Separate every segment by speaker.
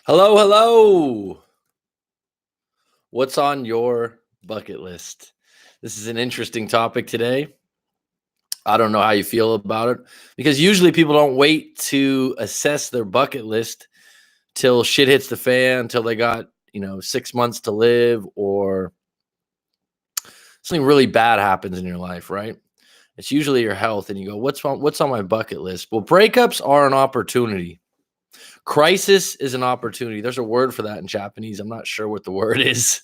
Speaker 1: Hello, hello. What's on your bucket list? This is an interesting topic today. I don't know how you feel about it because usually people don't wait to assess their bucket list till shit hits the fan, till they got, 6 months to live or something really bad happens in your life, right? It's usually your health and you go, what's on my bucket list? Well, breakups are an opportunity. Crisis is an opportunity. There's a word for that in Japanese. I'm not sure what the word is.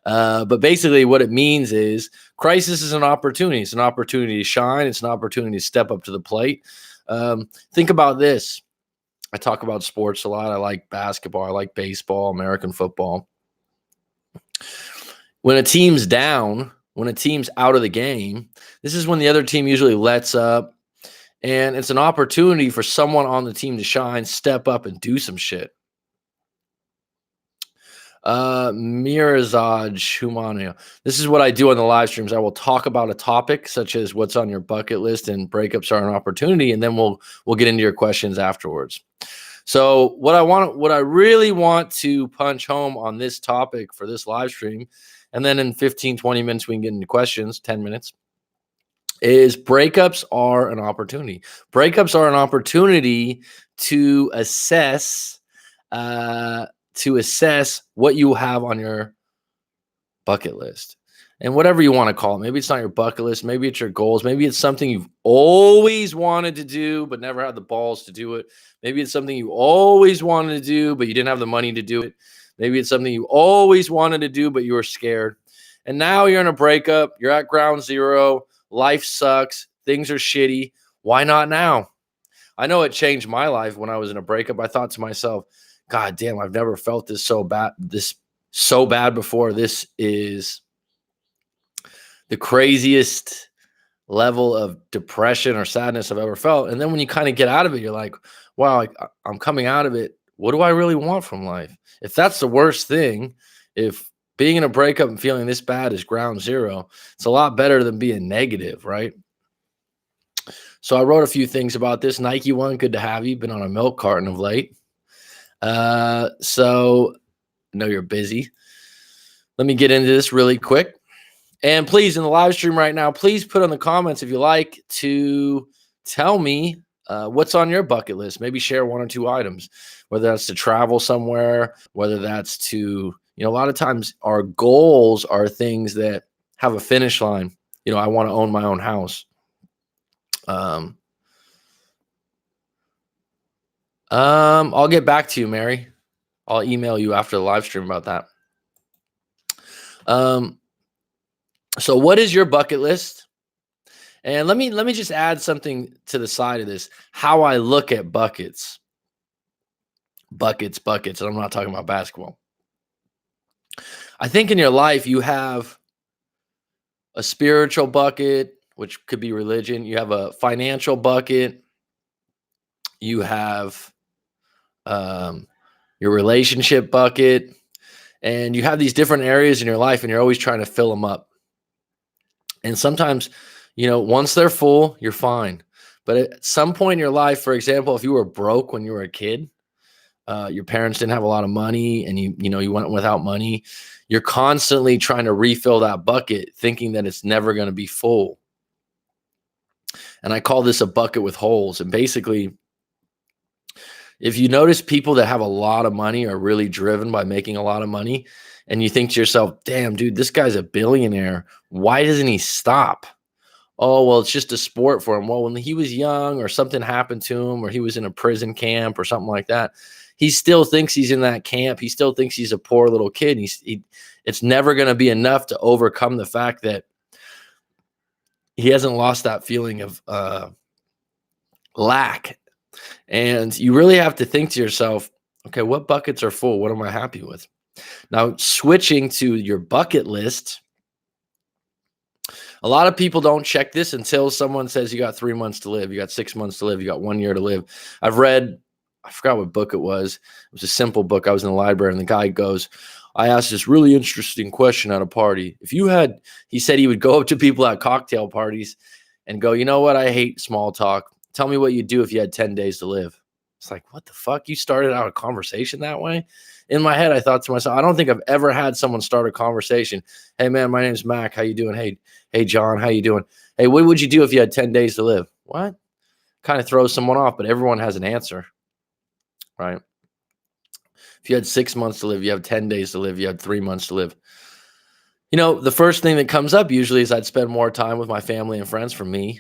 Speaker 1: But basically, what it means is crisis is an opportunity. It's an opportunity to shine. It's an opportunity to step up to the plate. Think about this. I talk about sports a lot. I like basketball. I like baseball, American football. When a team's down, when a team's out of the game, this is when the other team usually lets up. And it's an opportunity for someone on the team to shine, step up, and do some shit. Mirazaj Humania. This is what I do on the live streams. I will talk about a topic such as what's on your bucket list and breakups are an opportunity, and then we'll get into your questions afterwards. So what I really want to punch home on this topic for this live stream, and then in 15, 20 minutes we can get into questions, 10 minutes, is breakups are an opportunity. Breakups are an opportunity to assess what you have on your bucket list. And whatever you want to call it. Maybe it's not your bucket list. Maybe it's your goals. Maybe it's something you've always wanted to do, but never had the balls to do it. Maybe it's something you always wanted to do, but you didn't have the money to do it. Maybe it's something you always wanted to do, but you were scared. And now you're in a breakup. You're at ground zero. Life sucks. Things are shitty. Why not now? I know it changed my life when I was in a breakup. I thought to myself, God damn, I've never felt this so bad before. This is the craziest level of depression or sadness I've ever felt. And then when you kind of get out of it, you're like, wow, I'm coming out of it. What do I really want from life? If that's the worst thing, if being in a breakup and feeling this bad is ground zero, it's a lot better than being negative, right? So I wrote a few things about this. Nike One, good to have you. Been on a milk carton of late. So I know you're busy. Let me get into this really quick. And please, in the live stream right now, please put in the comments if you like to tell me what's on your bucket list. Maybe share one or two items, whether that's to travel somewhere, whether that's to, a lot of times our goals are things that have a finish line. I want to own my own house. I'll get back to you, Mary. I'll email you after the live stream about that. So what is your bucket list? And let me just add something to the side of this. How I look at buckets. Buckets. And I'm not talking about basketball. I think in your life you have a spiritual bucket, which could be religion. You have a financial bucket. You have your relationship bucket. And you have these different areas in your life and you're always trying to fill them up. And sometimes, once they're full, you're fine. But at some point in your life, for example, if you were broke when you were a kid, your parents didn't have a lot of money and you went without money, you're constantly trying to refill that bucket thinking that it's never going to be full. And I call this a bucket with holes. And basically, if you notice people that have a lot of money are really driven by making a lot of money, and you think to yourself, damn, dude, this guy's a billionaire. Why doesn't he stop? Oh, well, it's just a sport for him. Well, when he was young or something happened to him or he was in a prison camp or something like that, he still thinks he's in that camp. He still thinks he's a poor little kid. It's never going to be enough to overcome the fact that he hasn't lost that feeling of lack. And you really have to think to yourself, okay, what buckets are full? What am I happy with? Now, switching to your bucket list, a lot of people don't check this until someone says you got 3 months to live, you got 6 months to live, you got 1 year to live. I've read, I forgot what book it was. It was a simple book. I was in the library and the guy goes, I asked this really interesting question at a party. He said he would go up to people at cocktail parties and go, you know what? I hate small talk. Tell me what you'd do if you had 10 days to live. It's like, what the fuck? You started out a conversation that way? In my head, I thought to myself, I don't think I've ever had someone start a conversation. Hey man, my name's Mac. How you doing? Hey John, how you doing? Hey, what would you do if you had 10 days to live? What? Kind of throws someone off, but everyone has an answer, right? If you had 6 months to live, you have 10 days to live, you have 3 months to live. You know, the first thing that comes up usually is I'd spend more time with my family and friends. For me,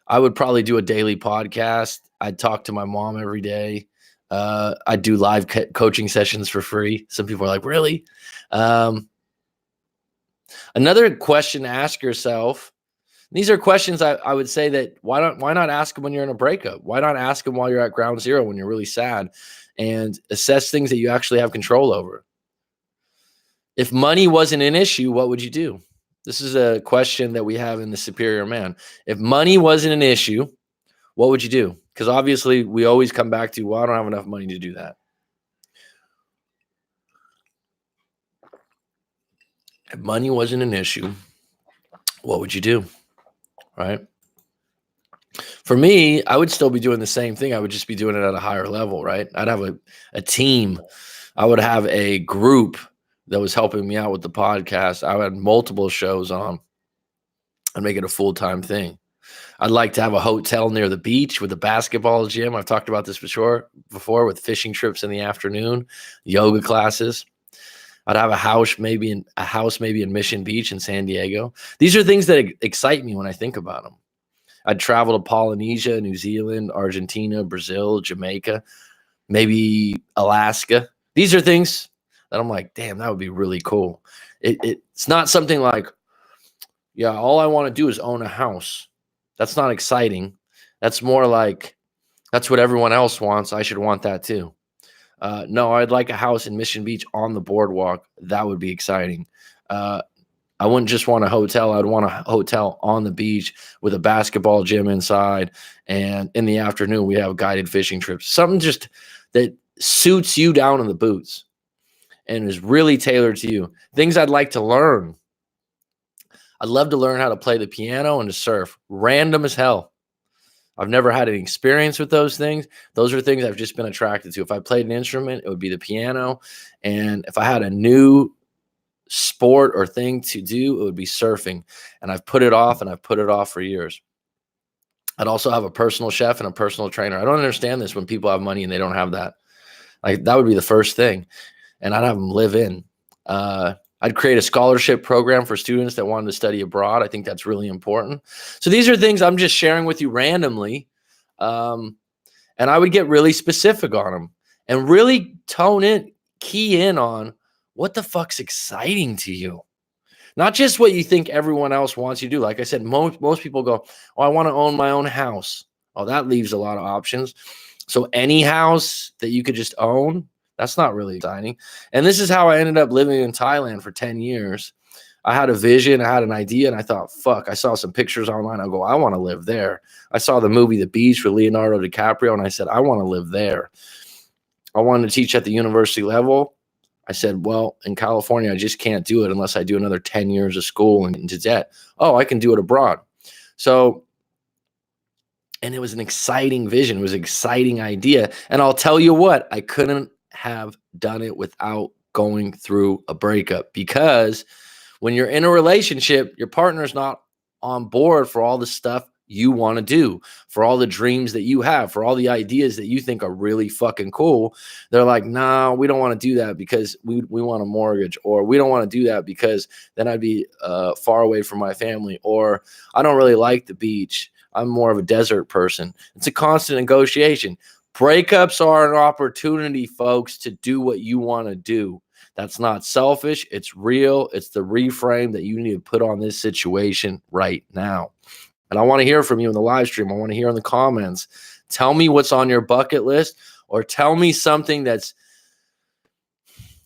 Speaker 1: I would probably do a daily podcast. I'd talk to my mom every day. I'd do live coaching sessions for free. Some people are like, really? Another question to ask yourself. These are questions I would say that why not ask them when you're in a breakup? Why not ask them while you're at ground zero when you're really sad, and assess things that you actually have control over? If money wasn't an issue, what would you do? This is a question that we have in The Superior Man. If money wasn't an issue, what would you do? Because obviously we always come back to, well, I don't have enough money to do that. If money wasn't an issue, what would you do? Right? For me, I would still be doing the same thing. I would just be doing it at a higher level, right? I'd have a team. I would have a group that was helping me out with the podcast. I had multiple shows on. I'd make it a full-time thing. I'd like to have a hotel near the beach with a basketball gym. I've talked about this before with fishing trips in the afternoon, yoga classes. I'd have a house maybe in Mission Beach in San Diego. These are things that excite me when I think about them. I'd travel to Polynesia, New Zealand, Argentina, Brazil, Jamaica, maybe Alaska. These are things that I'm like, damn, that would be really cool. It's not something like, yeah, all I want to do is own a house. That's not exciting. That's more like, that's what everyone else wants. I should want that too. No, I'd like a house in Mission Beach on the boardwalk. That would be exciting. I wouldn't just want a hotel. I'd want a hotel on the beach with a basketball gym inside. And in the afternoon, we have guided fishing trips. Something just that suits you down in the boots and is really tailored to you. Things I'd like to learn. I'd love to learn how to play the piano and to surf. Random as hell. I've never had any experience with those things. Those are things I've just been attracted to. If I played an instrument, it would be the piano. And if I had a new sport or thing to do, it would be surfing. And I've put it off and I've put it off for years. I'd also have a personal chef and a personal trainer. I don't understand this when people have money and they don't have that. Like, that would be the first thing. And I'd have them live in. I'd create a scholarship program for students that wanted to study abroad. I think that's really important. So these are things I'm just sharing with you randomly. And I would get really specific on them and really key in on what the fuck's exciting to you. Not just what you think everyone else wants you to do. Like I said, most people go, oh, I want to own my own house. Oh, that leaves a lot of options. So any house that you could just own, that's not really exciting. And this is how I ended up living in Thailand for 10 years. I had a vision, I had an idea, and I thought, fuck, I saw some pictures online. I go, I want to live there. I saw the movie The Beach with Leonardo DiCaprio, and I said, I want to live there. I wanted to teach at the university level. I said, well, in California, I just can't do it unless I do another 10 years of school and get into debt. Oh, I can do it abroad. So, and it was an exciting vision. It was an exciting idea. And I'll tell you what, I couldn't have done it without going through a breakup, because when you're in a relationship, your partner's not on board for all the stuff you want to do, for all the dreams that you have, for all the ideas that you think are really fucking cool. They're like, no, we don't want to do that because we want a mortgage, or we don't want to do that because then I'd be far away from my family, or I don't really like the beach. I'm more of a desert person. It's a constant negotiation. Breakups are an opportunity, folks, to do what you want to do. That's not selfish. It's real. It's the reframe that you need to put on this situation right now. And I want to hear from you in the live stream. I want to hear in the comments. Tell me what's on your bucket list, or tell me something that's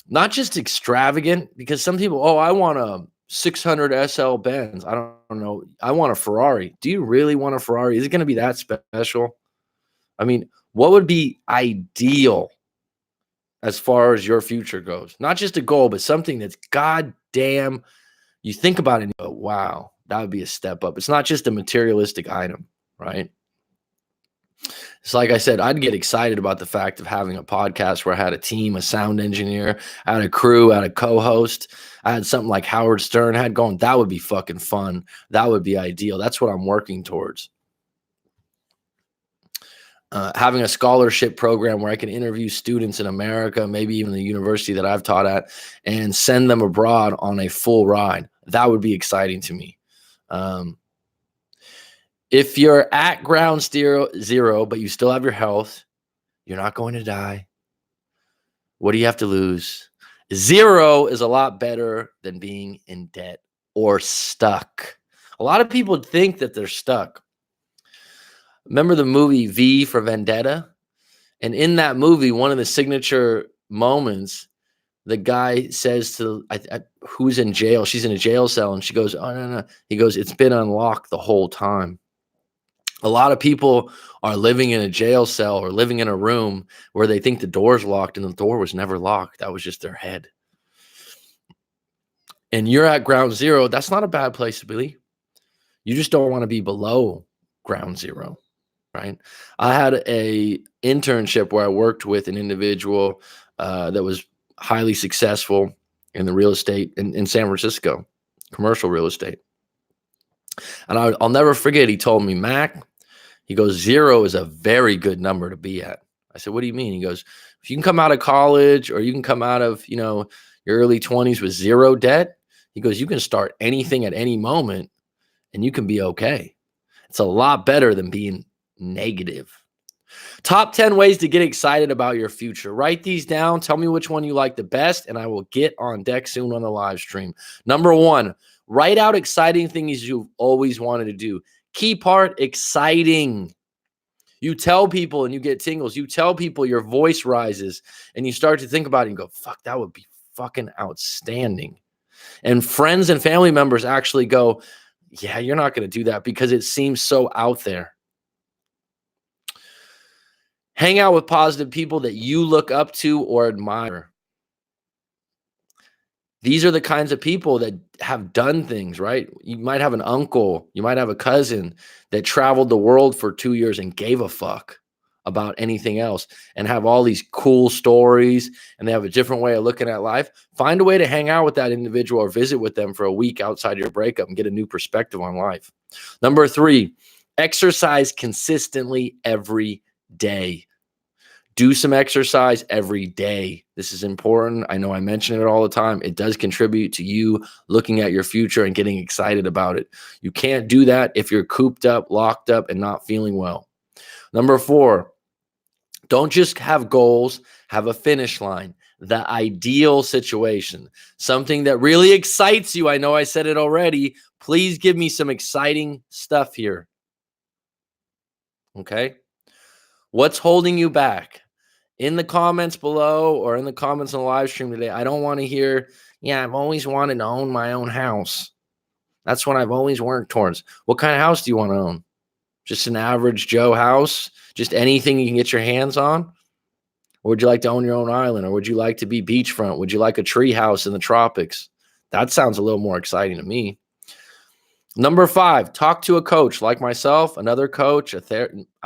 Speaker 1: not just extravagant, because some people, oh, I want a 600 SL Benz. I don't know. I want a Ferrari. Do you really want a Ferrari? Is it going to be that special? I mean, what would be ideal as far as your future goes? Not just a goal, but something that's goddamn, you think about it and you go, wow, that would be a step up. It's not just a materialistic item, right? It's like I said, I'd get excited about the fact of having a podcast where I had a team, a sound engineer, I had a crew, I had a co-host, I had something like Howard Stern had going. That would be fucking fun. That would be ideal. That's what I'm working towards. Having a scholarship program where I can interview students in America, maybe even the university that I've taught at, and send them abroad on a full ride. That would be exciting to me. If you're at ground zero, but you still have your health, you're not going to die. What do you have to lose? Zero is a lot better than being in debt or stuck. A lot of people think that they're stuck. Remember the movie V for Vendetta? And in that movie, one of the signature moments, the guy says to who's in jail, she's in a jail cell, and she goes, "Oh, no. He goes, "It's been unlocked the whole time." A lot of people are living in a jail cell or living in a room where they think the door's locked, and the door was never locked. That was just their head. And you're at ground zero. That's not a bad place to be. You just don't want to be below ground zero, right? I had a internship where I worked with an individual that was highly successful in the real estate in San Francisco, commercial real estate. And I'll never forget, he told me, "Mac," he goes, "zero is a very good number to be at." I said, "What do you mean?" He goes, "If you can come out of college or you can come out of, your early 20s with zero debt," he goes, "you can start anything at any moment and you can be okay. It's a lot better than being negative." Top 10 ways to get excited about your future. Write these down. Tell me which one you like the best, and I will get on deck soon on the live stream. Number 1, write out exciting things you've always wanted to do. Key part, exciting. You tell people and you get tingles. You tell people, your voice rises, and you start to think about it and go, fuck, that would be fucking outstanding. And friends and family members actually go, yeah, you're not going to do that because it seems so out there. Hang out with positive people that you look up to or admire. These are the kinds of people that have done things, right? You might have an uncle, you might have a cousin that traveled the world for 2 years and gave a fuck about anything else and have all these cool stories, and they have a different way of looking at life. Find a way to hang out with that individual or visit with them for a week outside your breakup and get a new perspective on life. Number 3, exercise consistently every day. Do some exercise every day. This is important. I know I mention it all the time. It does contribute to you looking at your future and getting excited about it. You can't do that if you're cooped up, locked up, and not feeling well. Number 4, don't just have goals, have a finish line. The ideal situation, something that really excites you. I know I said it already. Please give me some exciting stuff here. Okay? What's holding you back? In the comments below or in the comments on the live stream today, I don't want to hear, yeah, I've always wanted to own my own house. That's what I've always worked towards. What kind of house do you want to own? Just an average Joe house? Just anything you can get your hands on? Or would you like to own your own island? Or would you like to be beachfront? Would you like a tree house in the tropics? That sounds a little more exciting to me. Number 5, talk to a coach like myself, another coach, I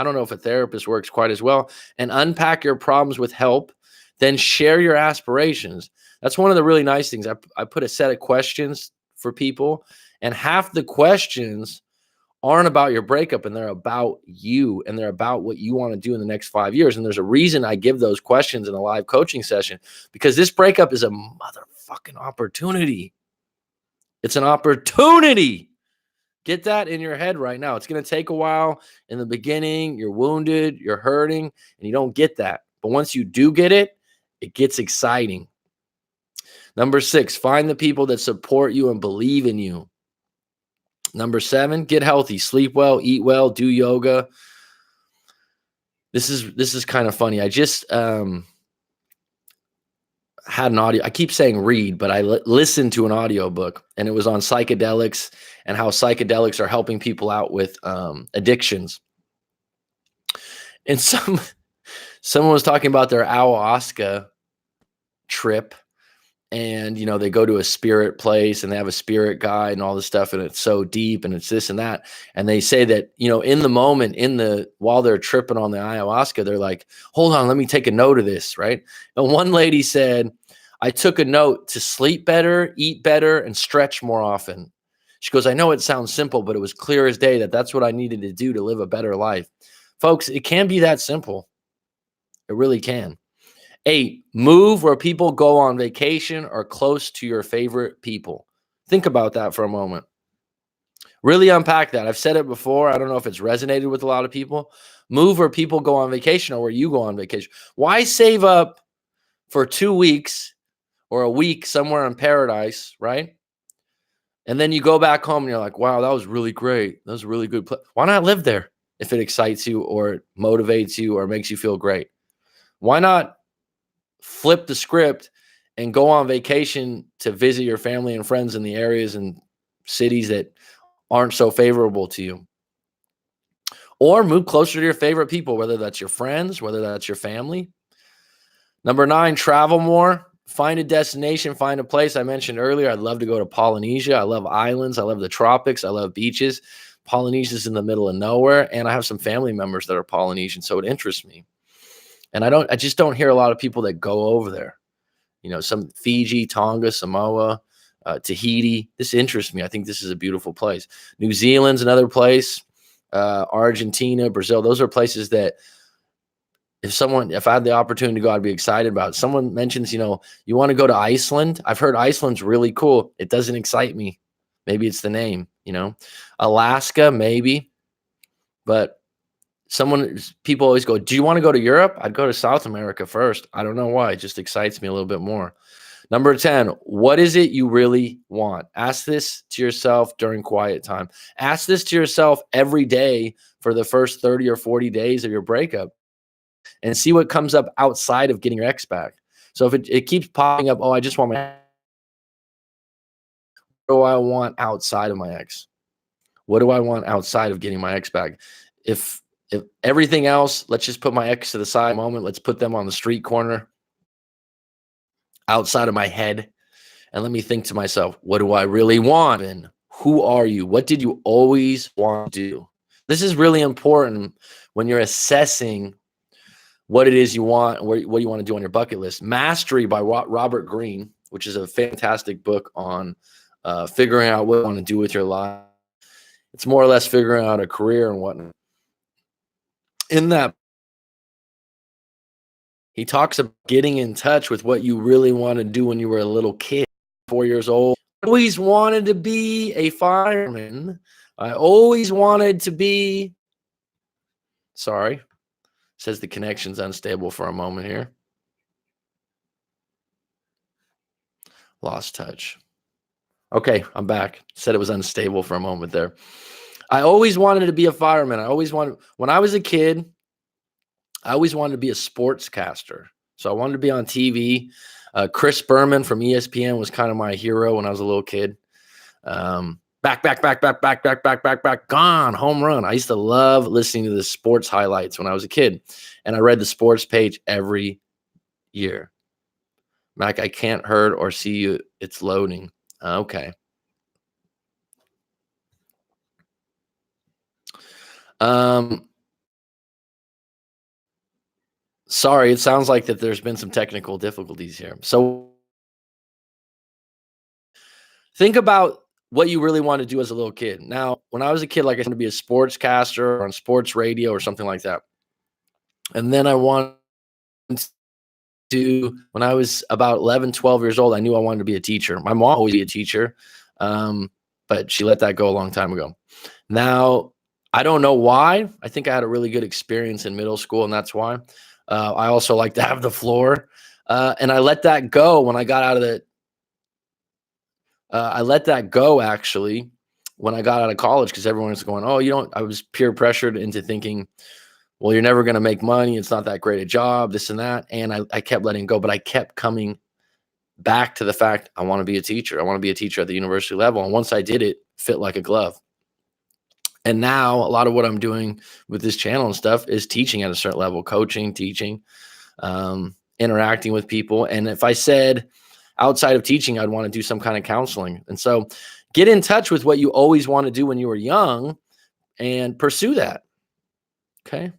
Speaker 1: don't know if a therapist works quite as well, and unpack your problems with help. Then share your aspirations. That's one of the really nice things. I put a set of questions for people, and half the questions aren't about your breakup, and they're about you, and they're about what you want to do in the next 5 years. And there's a reason I give those questions in a live coaching session, because this breakup is a motherfucking opportunity. It's an opportunity. Get that in your head right now. It's going to take a while. In the beginning, you're wounded, you're hurting, and you don't get that. But once you do get it, it gets exciting. Number 6, find the people that support you and believe in you. Number 7, get healthy, sleep well, eat well, do yoga. This is kind of funny. I just had an audio. I keep saying read, but I listened to an audiobook, and it was on psychedelics and how psychedelics are helping people out with addictions. And someone was talking about their ayahuasca trip, and they go to a spirit place and they have a spirit guide and all this stuff, and it's so deep and it's this and that, and they say that in the moment, while they're tripping on the ayahuasca, they're like, hold on, let me take a note of this, right? And one lady said, I took a note to sleep better, eat better, and stretch more often. She goes, I know it sounds simple, but it was clear as day that that's what I needed to do to live a better life. Folks, it can be that simple. It really can. 8, move where people go on vacation or close to your favorite people. Think about that for a moment. Really unpack that. I've said it before. I don't know if it's resonated with a lot of people. Move where people go on vacation or where you go on vacation. Why save up for 2 weeks or a week somewhere in paradise, right? And then you go back home and you're like, wow, that was really great. That was a really good place. Why not live there if it excites you or it motivates you or makes you feel great? Why not flip the script and go on vacation to visit your family and friends in the areas and cities that aren't so favorable to you? Or move closer to your favorite people, whether that's your friends, whether that's your family. Number 9, travel more. Find a destination, find a place. I mentioned earlier, I'd love to go to Polynesia. I love islands. I love the tropics. I love beaches. Polynesia's in the middle of nowhere, and I have some family members that are Polynesian, so it interests me. And I just don't hear a lot of people that go over there. Some Fiji, Tonga, Samoa, Tahiti. This interests me. I think this is a beautiful place. New Zealand's another place. Argentina, Brazil. Those are places that if I had the opportunity to go, I'd be excited about it. Someone mentions, you want to go to Iceland. I've heard Iceland's really cool. It doesn't excite me. Maybe it's the name, Alaska, maybe. But people always go, do you want to go to Europe? I'd go to South America first. I don't know why. It just excites me a little bit more. Number 10, what is it you really want? Ask this to yourself during quiet time. Ask this to yourself every day for the first 30 or 40 days of your breakup and see what comes up outside of getting your ex back. So if it keeps popping up, I just want what do I want outside of my ex? What do I want outside of getting my ex back? If everything else, let's just put my ex to the side a moment. Let's put them on the street corner outside of my head. And let me think to myself, what do I really want? And who are you? What did you always want to do? This is really important when you're assessing what it is you want, what you want to do on your bucket list. Mastery by Robert Greene, which is a fantastic book on figuring out what you want to do with your life. It's more or less figuring out a career and whatnot. In that, he talks about getting in touch with what you really want to do when you were a little kid, 4 years old. I always wanted to be a fireman. I always wanted to be, sorry, says the connection's unstable for a moment here. Lost touch. Okay, I'm back. Said it was unstable for a moment there. I always wanted to be a fireman. When I was a kid, I always wanted to be a sportscaster. So I wanted to be on TV. Chris Berman from ESPN was kind of my hero when I was a little kid. Back, gone, home run. I used to love listening to the sports highlights when I was a kid. And I read the sports page every year. Mac, I can't hear or see you. It's loading. Okay. Sorry, it sounds like that there's been some technical difficulties here. So think about what you really want to do as a little kid. Now, when I was a kid, like I said, to be a sportscaster or on sports radio or something like that. And then I wanted to, when I was about 11, 12 years old, I knew I wanted to be a teacher. My mom always be a teacher, but she let that go a long time ago. Now, I don't know why. I think I had a really good experience in middle school, and that's why. I also like to have the floor. And I let that go when I got out of the I let that go actually when I got out of college because everyone was going, I was peer pressured into thinking, well, you're never going to make money. It's not that great a job, this and that. And I kept letting go, but I kept coming back to the fact I want to be a teacher. I want to be a teacher at the university level. And once I did it, fit like a glove. And now a lot of what I'm doing with this channel and stuff is teaching at a certain level, coaching, teaching, interacting with people. And if I said, outside of teaching, I'd want to do some kind of counseling. And so get in touch with what you always want to do when you were young and pursue that. Okay.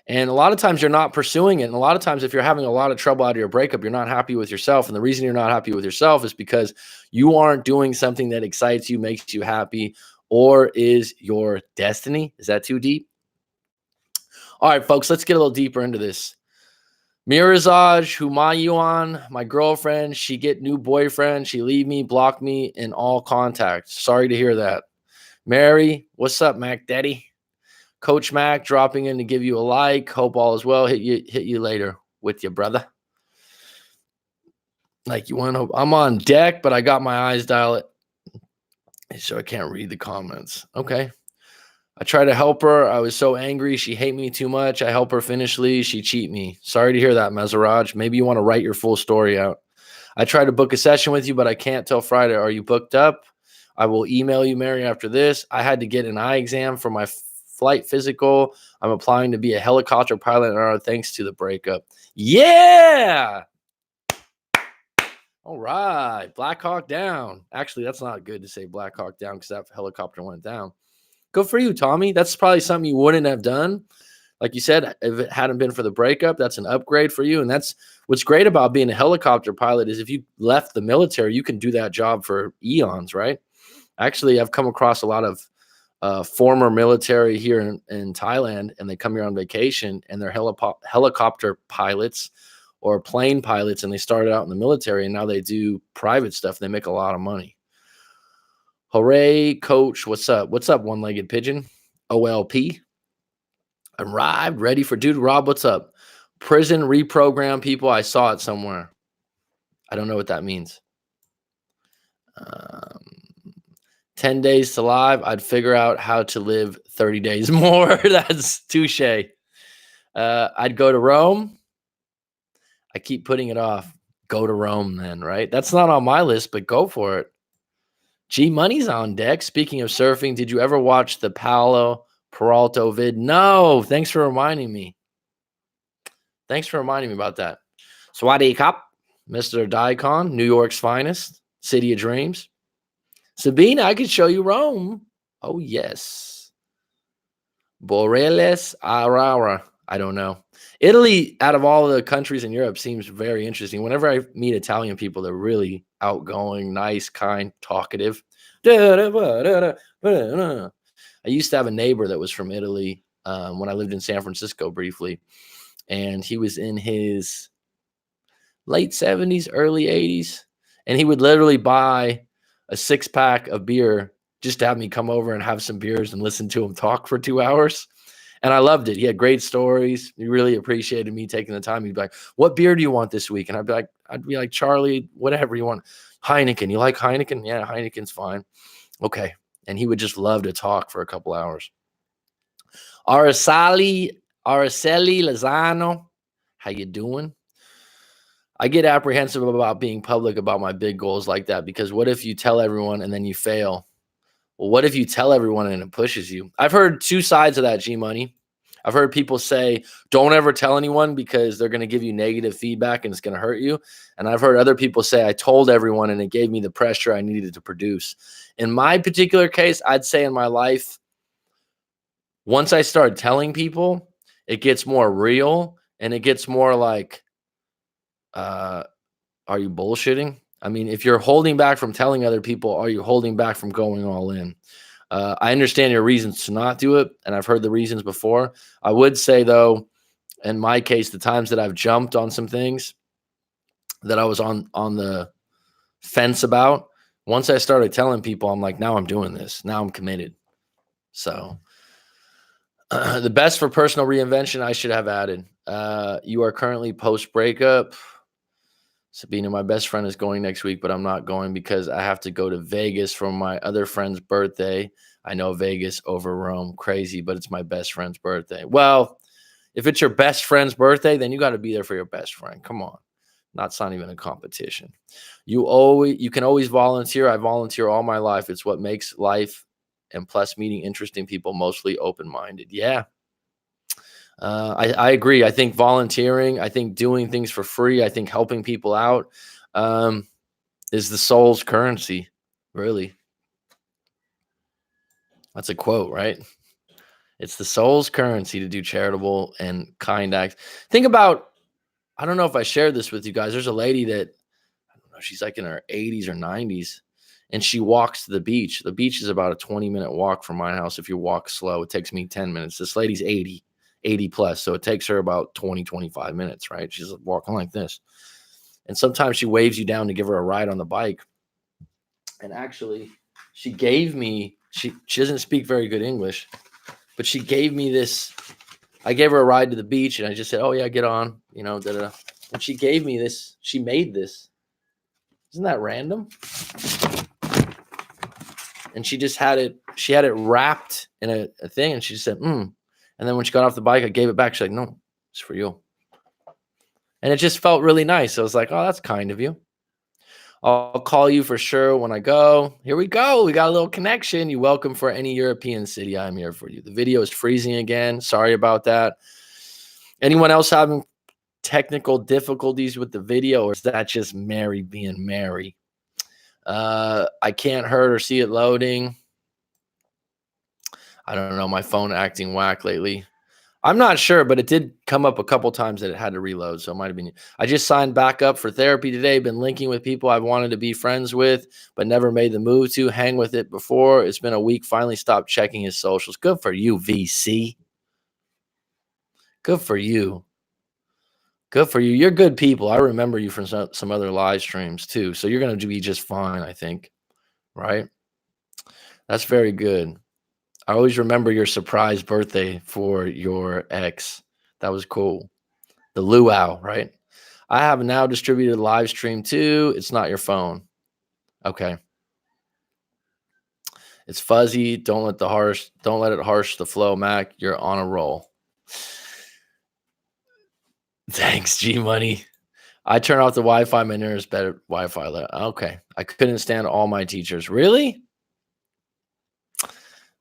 Speaker 1: And a lot of times you're not pursuing it. And a lot of times, if you're having a lot of trouble out of your breakup, you're not happy with yourself. And the reason you're not happy with yourself is because you aren't doing something that excites you, makes you happy, or is your destiny. Is that too deep? All right, folks, let's get a little deeper into this. Mirazaj Humayuan, my girlfriend, she get new boyfriend. She leave me, block me in all contact. Sorry to hear that. Mary, what's up, Mac Daddy? Coach Mac dropping in to give you a like. Hope all is well. Hit you later with you, brother. Like you want to. I'm on deck, but I got my eyes dialed, so I can't read the comments. Okay. I try to help her. I was so angry. She hate me too much. I help her finish Lee. She cheat me. Sorry to hear that, Mezaraj. Maybe you want to write your full story out. I tried to book a session with you, but I can't till Friday. Are you booked up? I will email you, Mary, after this. I had to get an eye exam for my flight physical. I'm applying to be a helicopter pilot thanks to the breakup. Yeah. All right. Black Hawk down. Actually, that's not good to say Black Hawk down because that helicopter went down. Good for you, Tommy. That's probably something you wouldn't have done. Like you said, if it hadn't been for the breakup, that's an upgrade for you. And that's what's great about being a helicopter pilot is if you left the military, you can do that job for eons, right? Actually, I've come across a lot of former military here in Thailand, and they come here on vacation, and they're helicopter pilots or plane pilots, and they started out in the military, and now they do private stuff. They make a lot of money. Hooray, coach. What's up? What's up, one-legged pigeon? OLP. Arrived, ready for dude. Rob, what's up? Prison reprogram people. I saw it somewhere. I don't know what that means. 10 days to live. I'd figure out how to live 30 days more. That's touche. I'd go to Rome. I keep putting it off. Go to Rome then, right? That's not on my list, but go for it. G Money's on deck. Speaking of surfing, did you ever watch the Paolo Peralta vid? No. Thanks for reminding me. Thanks for reminding me about that. Swati Cop, Mr. Daikon, New York's finest, City of Dreams. Sabina, I could show you Rome. Oh, yes. Borealis Aurora. I don't know. Italy, out of all the countries in Europe, seems very interesting. Whenever I meet Italian people, they're really outgoing, nice, kind, talkative. I used to have a neighbor that was from Italy when I lived in San Francisco briefly, and he was in his late 70s, early 80s, and he would literally buy a 6-pack of beer just to have me come over and have some beers and listen to him talk for 2 hours. And I loved it. He had great stories. He really appreciated me taking the time. He'd be like, "What beer do you want this week?" And I'd be like, "Charlie, whatever you want. Heineken. You like Heineken?" "Yeah, Heineken's fine." "Okay." And he would just love to talk for a couple hours. Araceli Lozano, how you doing? I get apprehensive about being public about my big goals like that because what if you tell everyone and then you fail? Well, what if you tell everyone and it pushes you? I've heard two sides of that, G Money. I've heard people say, don't ever tell anyone because they're going to give you negative feedback and it's going to hurt you. And I've heard other people say, I told everyone and it gave me the pressure I needed to produce. In my particular case, I'd say in my life, once I start telling people, it gets more real and it gets more like, are you bullshitting? I mean, if you're holding back from telling other people, are you holding back from going all in? I understand your reasons to not do it, and I've heard the reasons before. I would say, though, in my case, the times that I've jumped on some things that I was on the fence about, once I started telling people, I'm like, now I'm doing this. Now I'm committed. So the best for personal reinvention I should have added. You are currently post-breakup. Sabina, my best friend is going next week, but I'm not going because I have to go to Vegas for my other friend's birthday. I know Vegas over Rome, crazy, but it's my best friend's birthday. Well, if it's your best friend's birthday, then you got to be there for your best friend. Come on. It's not even a competition. You can always volunteer. I volunteer all my life. It's what makes life and plus meeting interesting people, mostly open-minded. Yeah. I agree. I think volunteering, I think doing things for free, I think helping people out. is the soul's currency. Really. That's a quote, right? It's the soul's currency to do charitable and kind acts. Think about, I don't know if I shared this with you guys. There's a lady that, I don't know, she's like in her 80s or 90s, and she walks to the beach. The beach is about a 20-minute walk from my house. If you walk slow, it takes me 10 minutes. This lady's 80 plus. So it takes her about 20, 25 minutes, right? She's walking like this. And sometimes she waves you down to give her a ride on the bike. And actually, she gave me, she doesn't speak very good English, but she gave me this. I gave her a ride to the beach, and I just said, "Oh yeah, get on," da-da-da. And she gave me this. She made this. Isn't that random? And she just had it. She had it wrapped in a thing, and she said, And then when she got off the bike, I gave it back. She's like, "No, it's for you." And it just felt really nice. I was like, "Oh, that's kind of you." I'll call you for sure when I go. Here we go. We got a little connection. You're welcome for any European city. I'm here for you. The video is freezing again. Sorry about that. Anyone else having technical difficulties with the video, or is that just Mary being Mary? I can't hear or see it loading. I don't know. My phone acting whack lately. I'm not sure, but it did come up a couple times that it had to reload. So it might have been. I just signed back up for therapy today. Been linking with people I've wanted to be friends with, but never made the move to hang with it before. It's been a week. Finally stopped checking his socials. Good for you, VC. Good for you. Good for you. You're good people. I remember you from some other live streams too. So you're going to be just fine, I think. Right? That's very good. I always remember your surprise birthday for your ex. That was cool. The luau, right? I have now distributed live stream too. It's not your phone. Okay. It's fuzzy. Don't let it harsh the flow, Mac. You're on a roll. Thanks, G Money. I turn off the Wi-Fi. My nearest better Wi-Fi. Okay. I couldn't stand all my teachers. Really?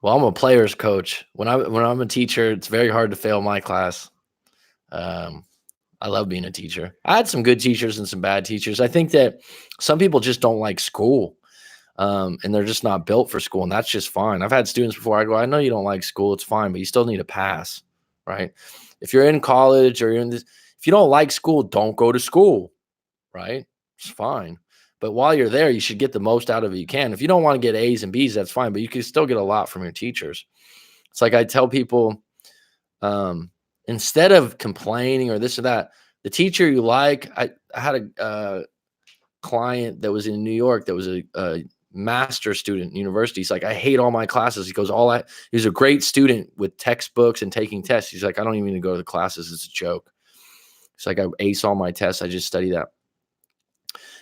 Speaker 1: Well, I'm a player's coach. When I'm a teacher, it's very hard to fail my class. I love being a teacher. I had some good teachers and some bad teachers. I think that some people just don't like school, and they're just not built for school, and that's just fine. I've had students before. I go, I know you don't like school. It's fine, but you still need a pass, right? If you're in college or you're in this, if you don't like school, don't go to school, right? It's fine. But while you're there, you should get the most out of it you can. If you don't want to get A's and B's, that's fine, but you can still get a lot from your teachers. It's like I tell people, instead of complaining or this or that, the teacher you like, I had a client that was in New York that was a master student in university. He's like, I hate all my classes. He goes, he's a great student with textbooks and taking tests. He's like, I don't even need to go to the classes. It's a joke. It's like, I ace all my tests. I just study that.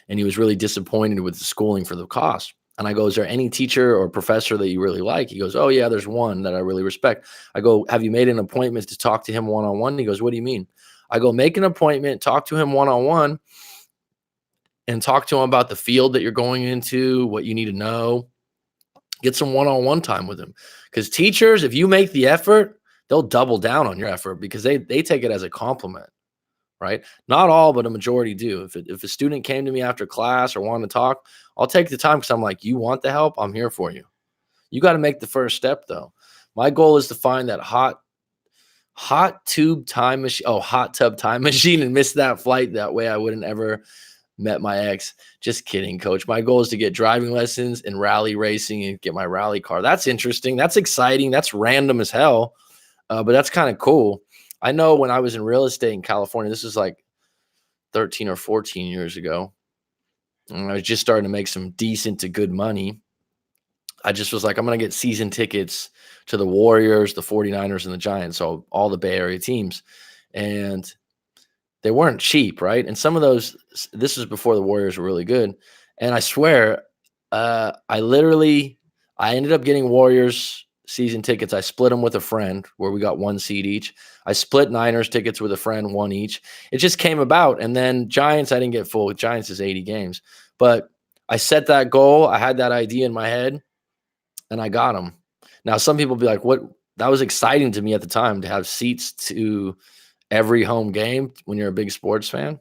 Speaker 1: And he was really disappointed with the schooling for the cost. And I go, is there any teacher or professor that you really like? He goes, oh yeah, there's one that I really respect. I go, have you made an appointment to talk to him one-on-one? He goes, what do you mean? I go, make an appointment, talk to him one-on-one, and talk to him about the field that you're going into, what you need to know. Get some one-on-one time with him. Because teachers, if you make the effort, they'll double down on your effort because they take it as a compliment. Right? Not all, but a majority do. If a student came to me after class or wanted to talk, I'll take the time because I'm like, you want the help? I'm here for you. You got to make the first step though. My goal is to find that hot tub time machine and miss that flight. That way I wouldn't ever met my ex. Just kidding, coach. My goal is to get driving lessons and rally racing and get my rally car. That's interesting. That's exciting. That's random as hell. But that's kind of cool. I know when I was in real estate in California, this was like 13 or 14 years ago, and I was just starting to make some decent to good money. I just was like, I'm going to get season tickets to the Warriors, the 49ers, and the Giants, so all the Bay Area teams. And they weren't cheap, right? And some of those, this was before the Warriors were really good. And I swear, I ended up getting Warriors season tickets. I split them with a friend where we got one seat each. I split Niners tickets with a friend, one each. It just came about. And then Giants, I didn't get full. Giants is 80 games. But I set that goal. I had that idea in my head and I got them. Now, some people be like, what? That was exciting to me at the time to have seats to every home game when you're a big sports fan.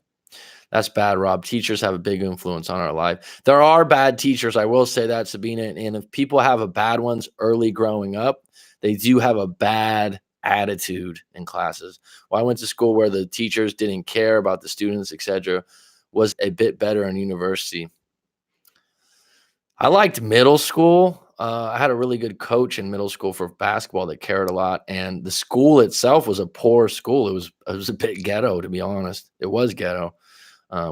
Speaker 1: That's bad, Rob. Teachers have a big influence on our life. There are bad teachers. I will say that, Sabina. And if people have a bad ones early growing up, they do have a bad attitude in classes. Well, I went to school where the teachers didn't care about the students, etc. Was a bit better in university. I liked middle school. I had a really good coach in middle school for basketball that cared a lot, and the school itself was a poor school. It was a bit ghetto, to be honest. It was ghetto.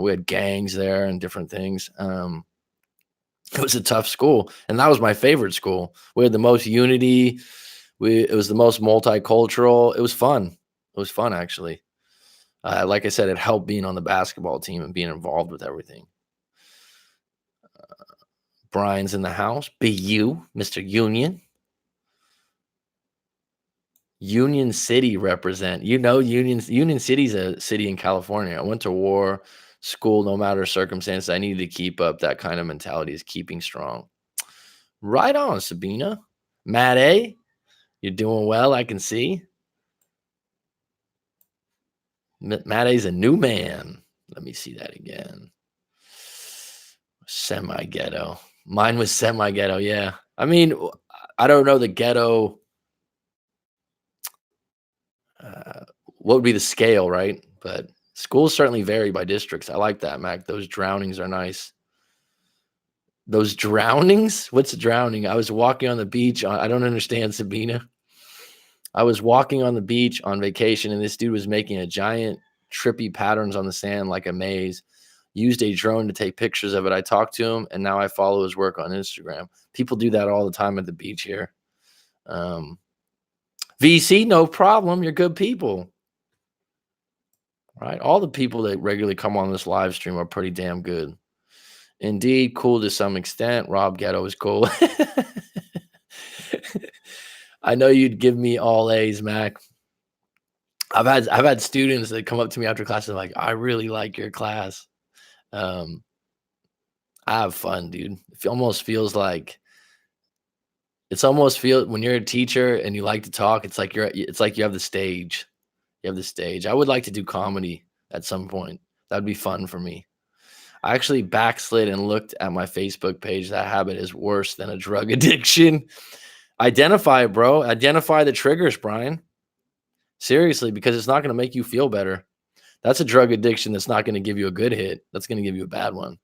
Speaker 1: We had gangs there and different things. It was a tough school, and that was my favorite school. We had the most unity. It was the most multicultural. It was fun. It was fun, actually. Like I said, it helped being on the basketball team and being involved with everything. Brian's in the house. Be you, Mr. Union. Union City represent. Union City's a city in California. I went to war school, no matter circumstance. I needed to keep up. That kind of mentality is keeping strong. Right on, Sabina. Matt A, you're doing well, I can see. Matt A's a new man. Let me see that again. Semi-ghetto. Mine was semi-ghetto, yeah. I mean, I don't know the ghetto. What would be the scale, right? But schools certainly vary by districts. I like that, Mac. Those drownings are nice. Those drownings? What's a drowning? I was walking on the beach. I don't understand, Sabina. I was walking on the beach on vacation, and this dude was making a giant trippy patterns on the sand like a maze. Used a drone to take pictures of it. I talked to him, and now I follow his work on Instagram. People do that all the time at the beach here. VC, no problem. You're good people. Right? All the people that regularly come on this live stream are pretty damn good. Indeed, cool to some extent. Rob Ghetto is cool. I know you'd give me all A's, Mac. I've had students that come up to me after class and like, I really like your class. I have fun, dude. It almost feels like when you're a teacher and you like to talk, it's like you have the stage. You have the stage. I would like to do comedy at some point. That'd be fun for me. I actually backslid and looked at my Facebook page. That habit is worse than a drug addiction. Identify it, bro. Identify the triggers, Brian. Seriously, because it's not going to make you feel better. That's a drug addiction that's not going to give you a good hit. That's going to give you a bad one.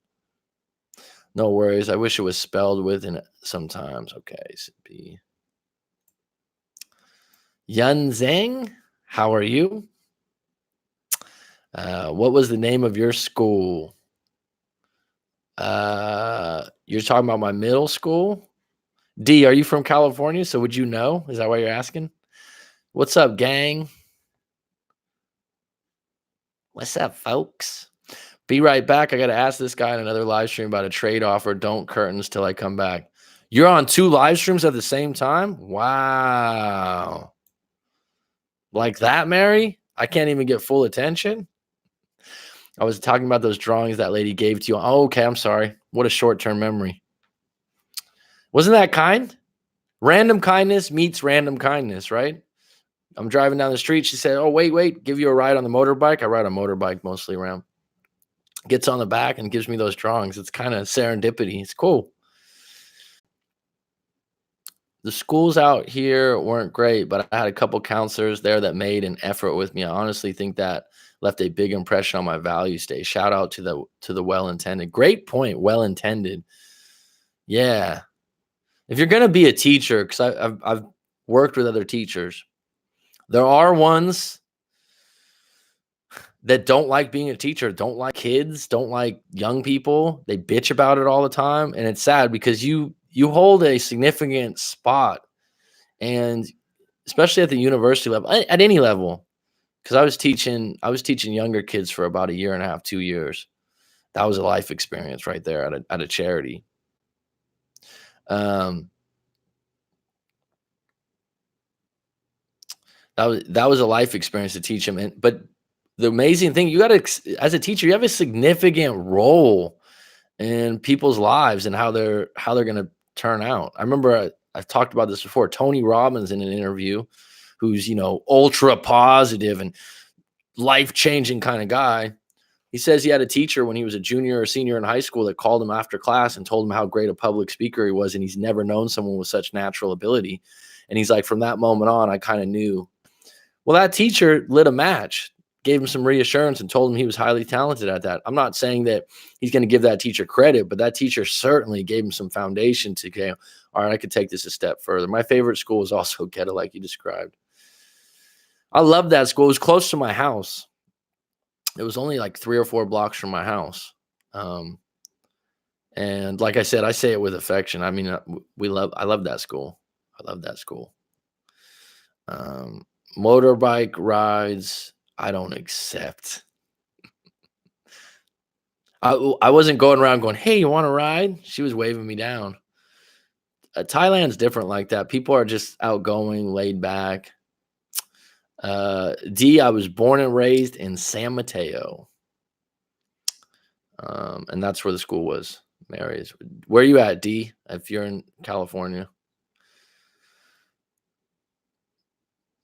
Speaker 1: No worries. I wish it was spelled with in it sometimes. Okay. B. Yun Zhang, how are you? What was the name of your school? You're talking about my middle school? D, are you from California? So would you know? Is that why you're asking? What's up, gang? What's up, folks? Be right back. I got to ask this guy in another live stream about a trade offer. Don't curtains till I come back. You're on 2 live streams at the same time? Wow. Like that, Mary? I can't even get full attention. I was talking about those drawings that lady gave to you. Oh, okay. I'm sorry. What a short-term memory. Wasn't that kind? Random kindness meets random kindness, right? I'm driving down the street. She said, oh, wait, give you a ride on the motorbike. I ride a motorbike mostly around. Gets on the back and gives me those drawings. It's kind of serendipity. It's cool. The schools out here weren't great, but I had a couple counselors there that made an effort with me. I honestly think that left a big impression on my value state. Shout out to the well-intended. Great point. Well-intended. Yeah. If you're going to be a teacher, because I've worked with other teachers, there are ones that don't like being a teacher, don't like kids, don't like young people. They bitch about it all the time. And it's sad because you hold a significant spot, and especially at the university level, at any level, because I was teaching younger kids for about 1.5 years, 2 years. That was a life experience right there at a charity. That was a life experience to teach them. But the amazing thing, as a teacher, you have a significant role in people's lives and how they're going to turn out. I remember I've talked about this before. Tony Robbins in an interview, who's ultra positive and life-changing kind of guy, He says he had a teacher when he was a junior or senior in high school that called him after class and told him how great a public speaker he was, and he's never known someone with such natural ability. And he's like, from that moment on, I kind of knew. Well, that teacher lit a match, gave him some reassurance, and told him he was highly talented at that. I'm not saying that he's going to give that teacher credit, but that teacher certainly gave him some foundation to go, all right, I could take this a step further. My favorite school was also Geta, like you described. I love that school. It was close to my house. It was only like 3 or 4 blocks from my house. And like I said, I say it with affection. I mean, I love that school. I love that school. Motorbike rides, I don't accept. I wasn't going around going, hey, you want to ride? She was waving me down. Thailand's different like that. People are just outgoing, laid back. D, I was born and raised in San Mateo. And that's where the school was. Mary's. Where are you at, D, if you're in California?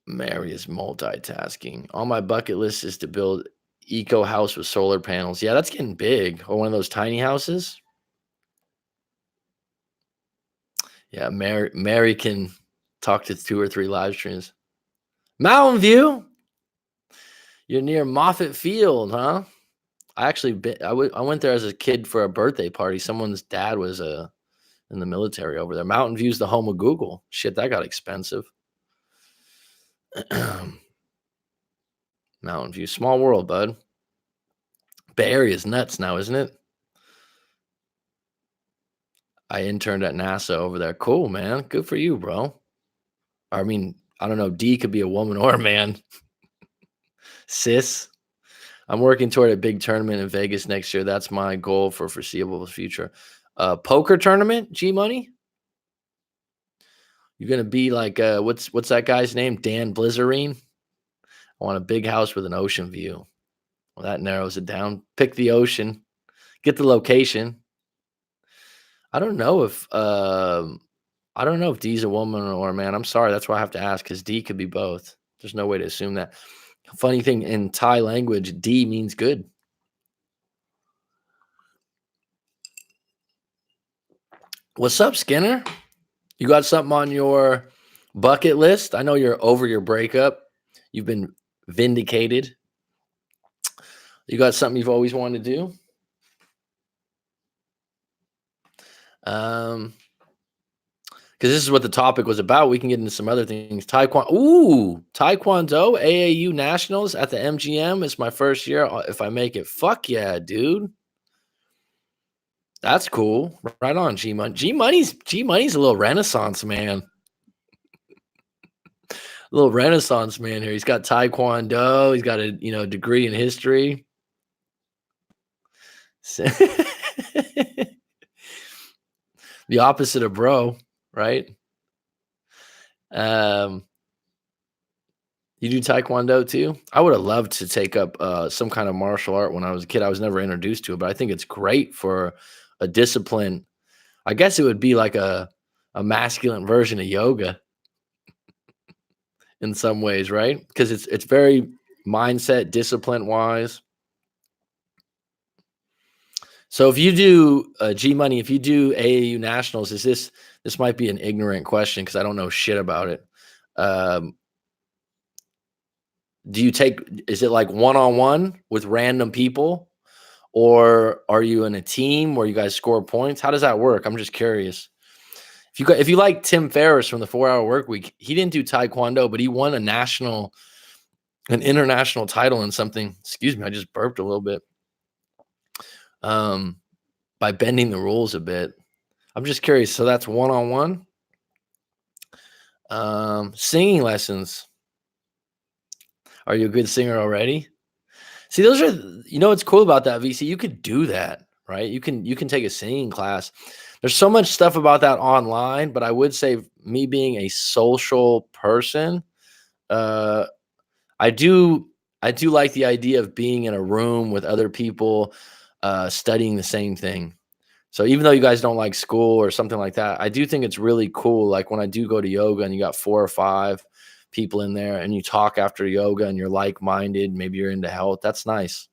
Speaker 1: Mary is multitasking. On my bucket list is to build eco house with solar panels. Yeah, that's getting big. Or one of those tiny houses. Yeah, Mary can talk to 2 or 3 live streams. Mountain View. You're near Moffett Field, huh? I actually I went there as a kid for a birthday party. Someone's dad was in the military over there. Mountain View's the home of Google. Shit, that got expensive. Mountain View, small world, bud. Bay Area's nuts now, isn't it? I interned at NASA over there. Cool, man. Good for you, bro. I mean, I don't know. D could be a woman or a man. Sis. I'm working toward a big tournament in Vegas next year. That's my goal for foreseeable future. Poker tournament, G Money? You're gonna be like what's that guy's name? Dan Blizzarine? I want a big house with an ocean view. Well, that narrows it down. Pick the ocean. Get the location. I don't know if D's a woman or a man. I'm sorry. That's why I have to ask, because D could be both. There's no way to assume that. Funny thing, in Thai language, D means good. What's up, Skinner? You got something on your bucket list? I know you're over your breakup. You've been vindicated. You got something you've always wanted to do? Because this is what the topic was about. We can get into some other things. Taekwondo. Ooh, Taekwondo, AAU Nationals at the MGM. It's my first year. If I make it, fuck yeah, dude. That's cool. Right on, G Money. G Money's a little Renaissance man. A little Renaissance man here. He's got Taekwondo. He's got a degree in history. The opposite of bro, right? You do Taekwondo too? I would have loved to take up some kind of martial art when I was a kid. I was never introduced to it, but I think it's great for a discipline. I guess it would be like a masculine version of yoga in some ways, right? Because it's very mindset, discipline wise. So if you do G Money, if you do AAU Nationals, this might be an ignorant question because I don't know shit about it. Is it like one-on-one with random people, or are you in a team where you guys score points? How does that work? I'm just curious. If you like Tim Ferriss from the 4-Hour Workweek, he didn't do Taekwondo, but he won an international title in something. Excuse me, I just burped a little bit. By bending the rules a bit. I'm just curious. So that's one-on-one. Singing lessons. Are you a good singer already? See, those are, what's cool about that, VC? You could do that, right? You can take a singing class. There's so much stuff about that online, but I would say, me being a social person, I do like the idea of being in a room with other people studying the same thing. So even though you guys don't like school or something like that, I do think it's really cool. Like when I do go to yoga and you got 4 or 5 people in there and you talk after yoga and you're like-minded, maybe you're into health. That's nice.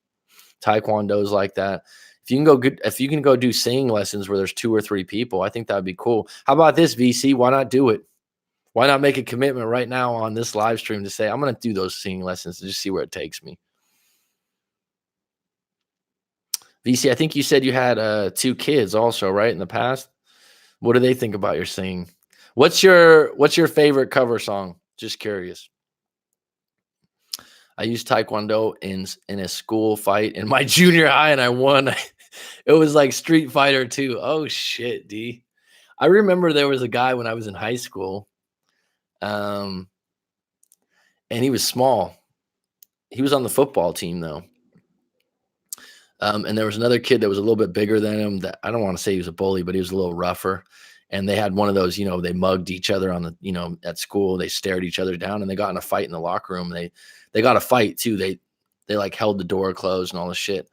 Speaker 1: Taekwondo's like that. If you can go do singing lessons where there's 2 or 3 people, I think that'd be cool. How about this, VC? Why not do it? Why not make a commitment right now on this live stream to say, I'm going to do those singing lessons and just see where it takes me? VC, I think you said you had 2 kids also, right, in the past? What do they think about your singing? What's your favorite cover song? Just curious. I used Taekwondo in a school fight in my junior high, and I won. It was like Street Fighter 2. Oh shit, D. I remember there was a guy when I was in high school, and he was small. He was on the football team though. And there was another kid that was a little bit bigger than him. That I don't want to say he was a bully, but he was a little rougher. And they had one of those, they mugged each other on the, at school. They stared each other down, and they got in a fight in the locker room. They got a fight too. They like held the door closed and all this shit.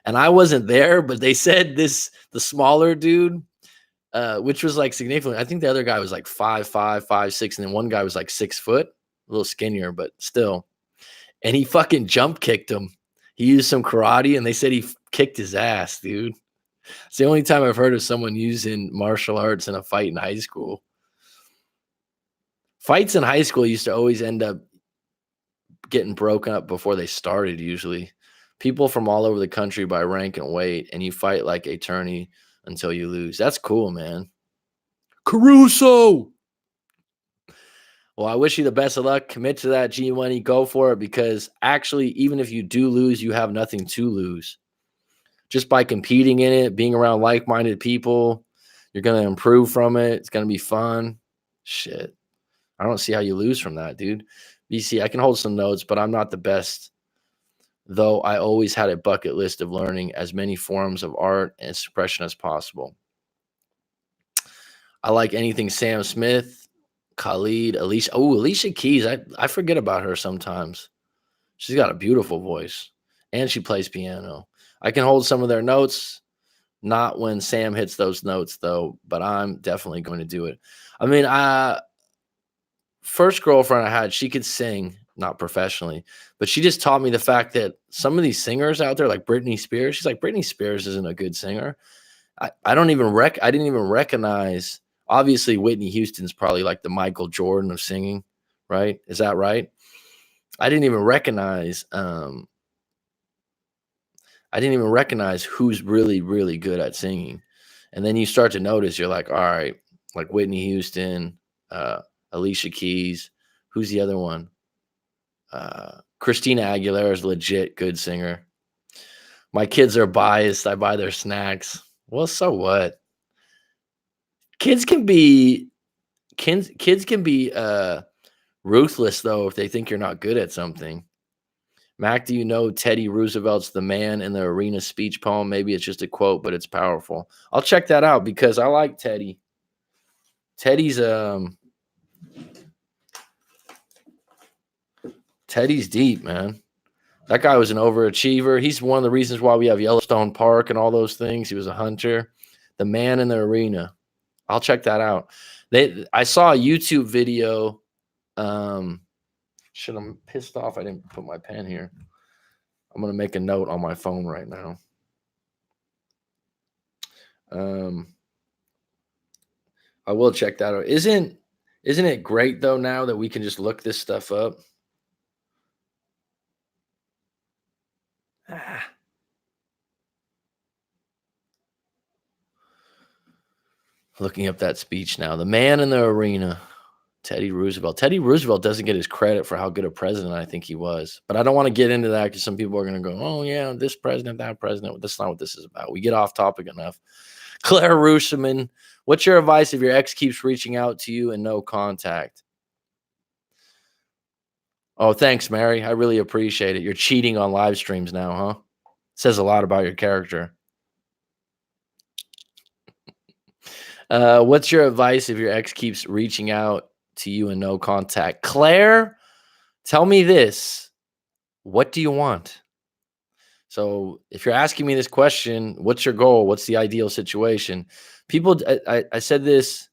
Speaker 1: And I wasn't there, but they said the smaller dude, which was like significant. I think the other guy was like 5'5", 5'6", and then one guy was like 6 foot, a little skinnier, but still. And he fucking jump kicked him. He used some karate, and they said he kicked his ass, dude. It's the only time I've heard of someone using martial arts in a fight in high school. Fights in high school used to always end up getting broken up before they started, usually. People from all over the country by rank and weight, and you fight like a tourney until you lose. That's cool, man. Caruso! Well, I wish you the best of luck. Commit to that G-Money. Go for it, because actually, even if you do lose, you have nothing to lose. Just by competing in it, being around like-minded people, you're going to improve from it. It's going to be fun. Shit. I don't see how you lose from that, dude. BC, I can hold some notes, but I'm not the best. Though I always had a bucket list of learning as many forms of art and expression as possible. I like anything Sam Smith, Khalid, Alicia. Oh, Alicia Keys. I forget about her sometimes. She's got a beautiful voice, and she plays piano. I can hold some of their notes, not when Sam hits those notes, though, but I'm definitely going to do it. I mean, first girlfriend I had, she could sing, not professionally, but she just taught me the fact that some of these singers out there, like Britney Spears, she's like, Britney Spears isn't a good singer. I didn't even recognize, obviously Whitney Houston's probably like the Michael Jordan of singing, right? Is that right? I didn't even recognize who's really, really good at singing. And then you start to notice, you're like, all right, like Whitney Houston, Alicia Keys. Who's the other one? Christina Aguilera is legit good singer. My kids are biased. I buy their snacks. Well, so what? Kids can be ruthless though if they think you're not good at something. Mac, do you know Teddy Roosevelt's The Man in the Arena speech poem? Maybe it's just a quote, but it's powerful. I'll check that out because I like Teddy. Teddy's deep, man. That guy was an overachiever. He's one of the reasons why we have Yellowstone Park and all those things. He was a hunter. The Man in the Arena. I'll check that out. I saw a YouTube video. Shit, I'm pissed off I didn't put my pen here. I'm going to make a note on my phone right now. I will check that out. Isn't it great though now that we can just look this stuff up? Looking up that speech now. The Man in the Arena. Teddy Roosevelt. Teddy Roosevelt doesn't get his credit for how good a president I think he was. But I don't want to get into that because some people are going to go, oh, yeah, this president, that president. That's not what this is about. We get off topic enough. Claire Rusherman, what's your advice if your ex keeps reaching out to you and no contact? Oh, thanks, Mary. I really appreciate it. You're cheating on live streams now, huh? Says a lot about your character. What's your advice if your ex keeps reaching out to you and no contact? Claire, tell me this. What do you want? So if you're asking me this question, what's your goal? What's the ideal situation? People, I said this,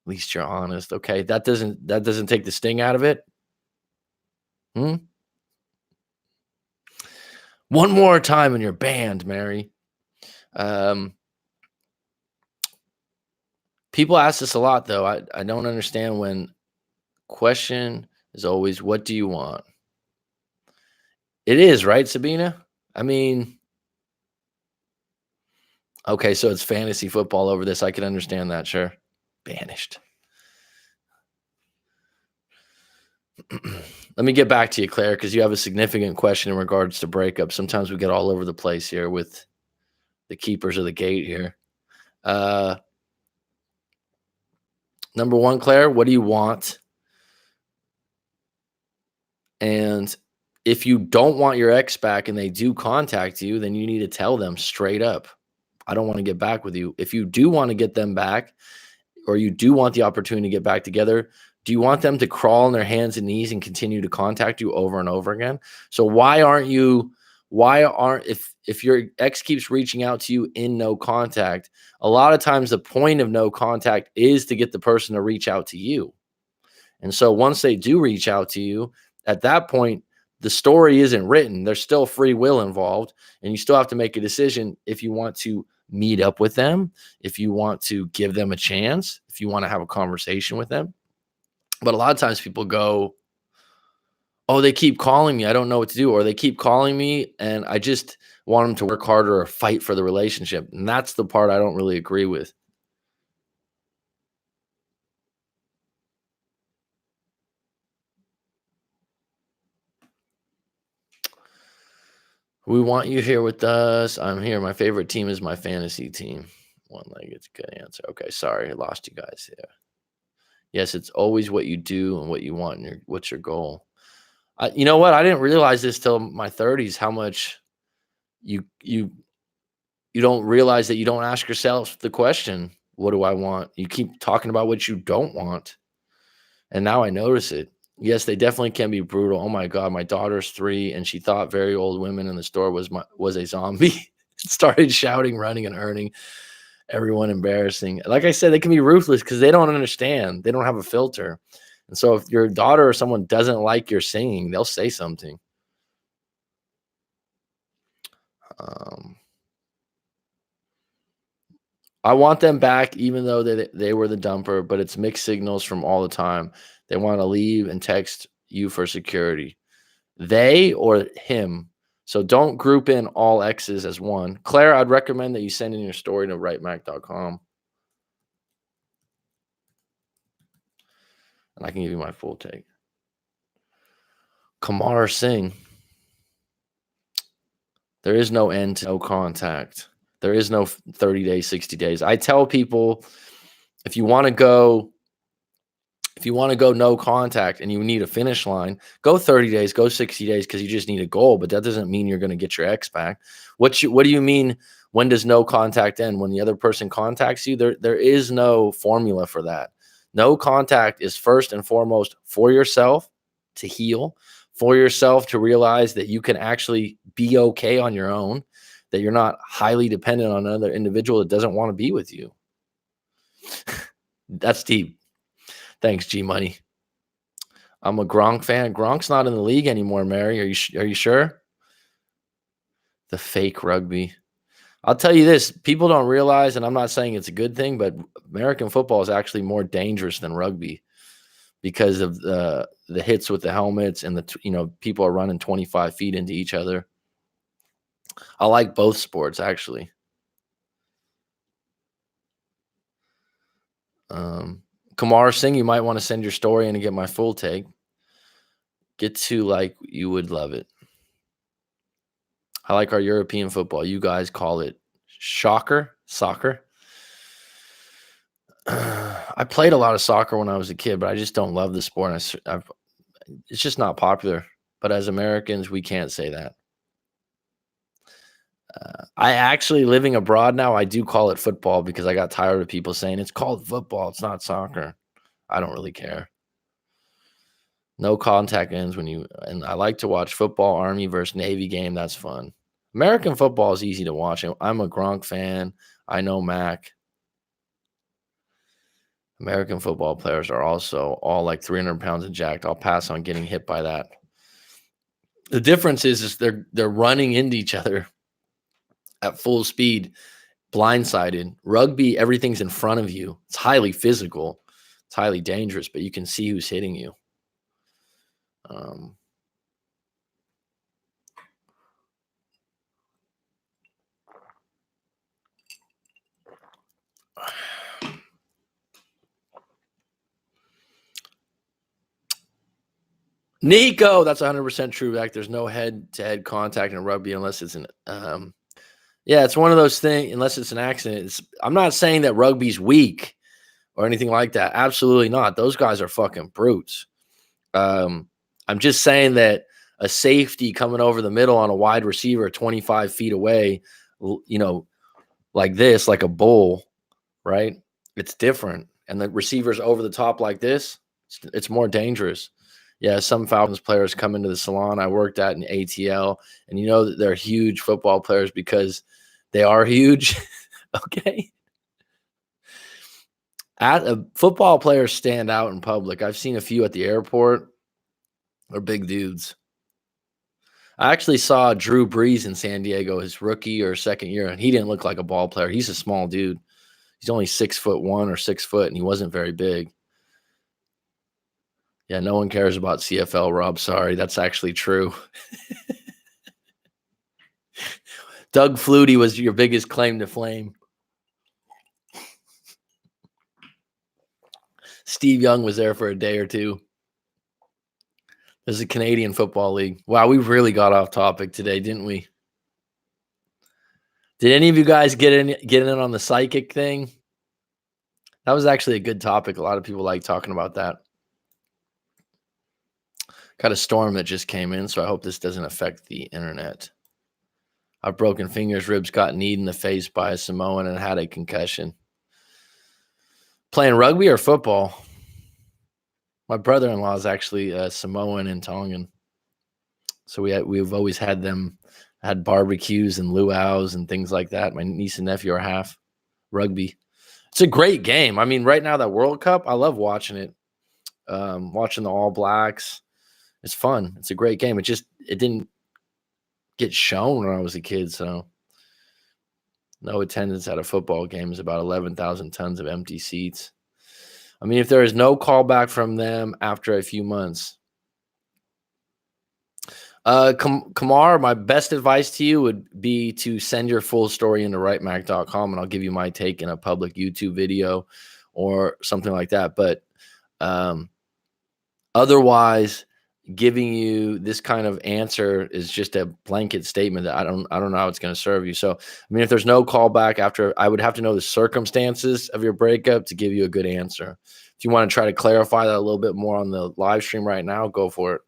Speaker 1: at least you're honest. Okay. That doesn't take the sting out of it. One more time and you're banned, Mary. Um, People ask this a lot, though. I don't understand when question is always, "What do you want?" It is, right, Sabina? I mean, okay, so it's fantasy football over this. I can understand that, sure. Banished. Let me get back to you, Claire, because you have a significant question in regards to breakup. Sometimes we get all over the place here with the keepers of the gate here. Number one, Claire, what do you want? And if you don't want your ex back and they do contact you, then you need to tell them straight up, I don't want to get back with you. If you do want to get them back, or you do want the opportunity to get back together, do you want them to crawl on their hands and knees and continue to contact you over and over again? So why aren't if your ex keeps reaching out to you in no contact, a lot of times the point of no contact is to get the person to reach out to you. And so once they do reach out to you, at that point, the story isn't written. There's still free will involved, and you still have to make a decision if you want to meet up with them, if you want to give them a chance, if you want to have a conversation with them. But a lot of times people go, "Oh, they keep calling me. I don't know what to do." Or they keep calling me and I just want them to work harder or fight for the relationship. And that's the part I don't really agree with. We want you here with us. I'm here. My favorite team is my fantasy team. One-legged, good answer. Okay, sorry, I lost you guys there. Yes, it's always what you do and what you want and what's your goal. You know what? I didn't realize this till my 30s. How much you you you don't realize that you don't ask yourself the question, "What do I want?" You keep talking about what you don't want, and now I notice it. Yes, they definitely can be brutal. Oh my god, my daughter's 3, and she thought very old women in the store was a zombie. Started shouting, running, and earning everyone embarrassing. Like I said, they can be ruthless because they don't understand. They don't have a filter. And so if your daughter or someone doesn't like your singing, they'll say something. Um, I want them back, even though they were the dumper, but it's mixed signals from all the time. They want to leave and text you for security. They or him. So don't group in all X's as one. Claire, I'd recommend that you send in your story to writemac.com and I can give you my full take. Kamar Singh. There is no end to no contact. There is no 30 days, 60 days. I tell people if you want to go no contact and you need a finish line, go 30 days, go 60 days because you just need a goal, but that doesn't mean you're going to get your ex back. What do you mean when does no contact end? When the other person contacts you? There is no formula for that. No contact is first and foremost for yourself to heal, for yourself to realize that you can actually be okay on your own, that you're not highly dependent on another individual that doesn't want to be with you. That's deep. Thanks, G Money. I'm a Gronk fan. Gronk's not in the league anymore, Mary. Are you sure? The fake rugby. I'll tell you this, people don't realize, and I'm not saying it's a good thing, but American football is actually more dangerous than rugby because of the hits with the helmets and people are running 25 feet into each other. I like both sports actually. Kamar Singh, you might want to send your story in and get my full take. Get to like you would love it. I like our European football. You guys call it soccer. I played a lot of soccer when I was a kid, but I just don't love the sport. It's just not popular. But as Americans, we can't say that. I actually, living abroad now, I do call it football because I got tired of people saying it's called football. It's not soccer. I don't really care. No contact ends and I like to watch football, Army versus Navy game. That's fun. American football is easy to watch. I'm a Gronk fan. I know Mac. American football players are also all like 300 pounds and jacked. I'll pass on getting hit by that. The difference is they're running into each other at full speed, blindsided. Rugby, everything's in front of you. It's highly physical. It's highly dangerous, but you can see who's hitting you. Nico, that's 100% true. Like, there's no head-to-head contact in rugby unless it's an yeah, it's one of those things. Unless it's an accident. I'm not saying that rugby's weak or anything like that. Absolutely not. Those guys are fucking brutes. I'm just saying that a safety coming over the middle on a wide receiver 25 feet away, like this, like a bull, right? It's different. And the receivers over the top like this, it's more dangerous. Yeah, some Falcons players come into the salon I worked at in ATL, and you know that they're huge football players because they are huge. Okay. Football players stand out in public. I've seen a few at the airport. They're big dudes. I actually saw Drew Brees in San Diego his rookie or second year, and he didn't look like a ball player. He's a small dude. He's only 6'1" or 6 foot, and he wasn't very big. Yeah, no one cares about CFL, Rob. Sorry, that's actually true. Doug Flutie was your biggest claim to fame. Steve Young was there for a day or two. There's a Canadian Football League. Wow, we really got off topic today, didn't we? Did any of you guys get in on the psychic thing? That was actually a good topic. A lot of people like talking about that. Got a storm that just came in, so I hope this doesn't affect the internet. I've broken fingers, ribs, got kneed in the face by a Samoan, and had a concussion. Playing rugby or football? My brother-in-law is actually Samoan and Tongan. So we've always had barbecues and luau's and things like that. My niece and nephew are half rugby. It's a great game. I mean, right now, that World Cup, I love watching it. Watching the All Blacks. It's fun. It's a great game. It didn't get shown when I was a kid, so no attendance at a football game is about 11,000 tons of empty seats. I mean, if there is no callback from them after a few months, Kamar, my best advice to you would be to send your full story into writemac.com, and I'll give you my take in a public YouTube video or something like that. But otherwise, giving you this kind of answer is just a blanket statement that I don't know how it's going to serve you. So, I mean, if there's no callback after, I would have to know the circumstances of your breakup to give you a good answer. If you want to try to clarify that a little bit more on the live stream right now, go for it.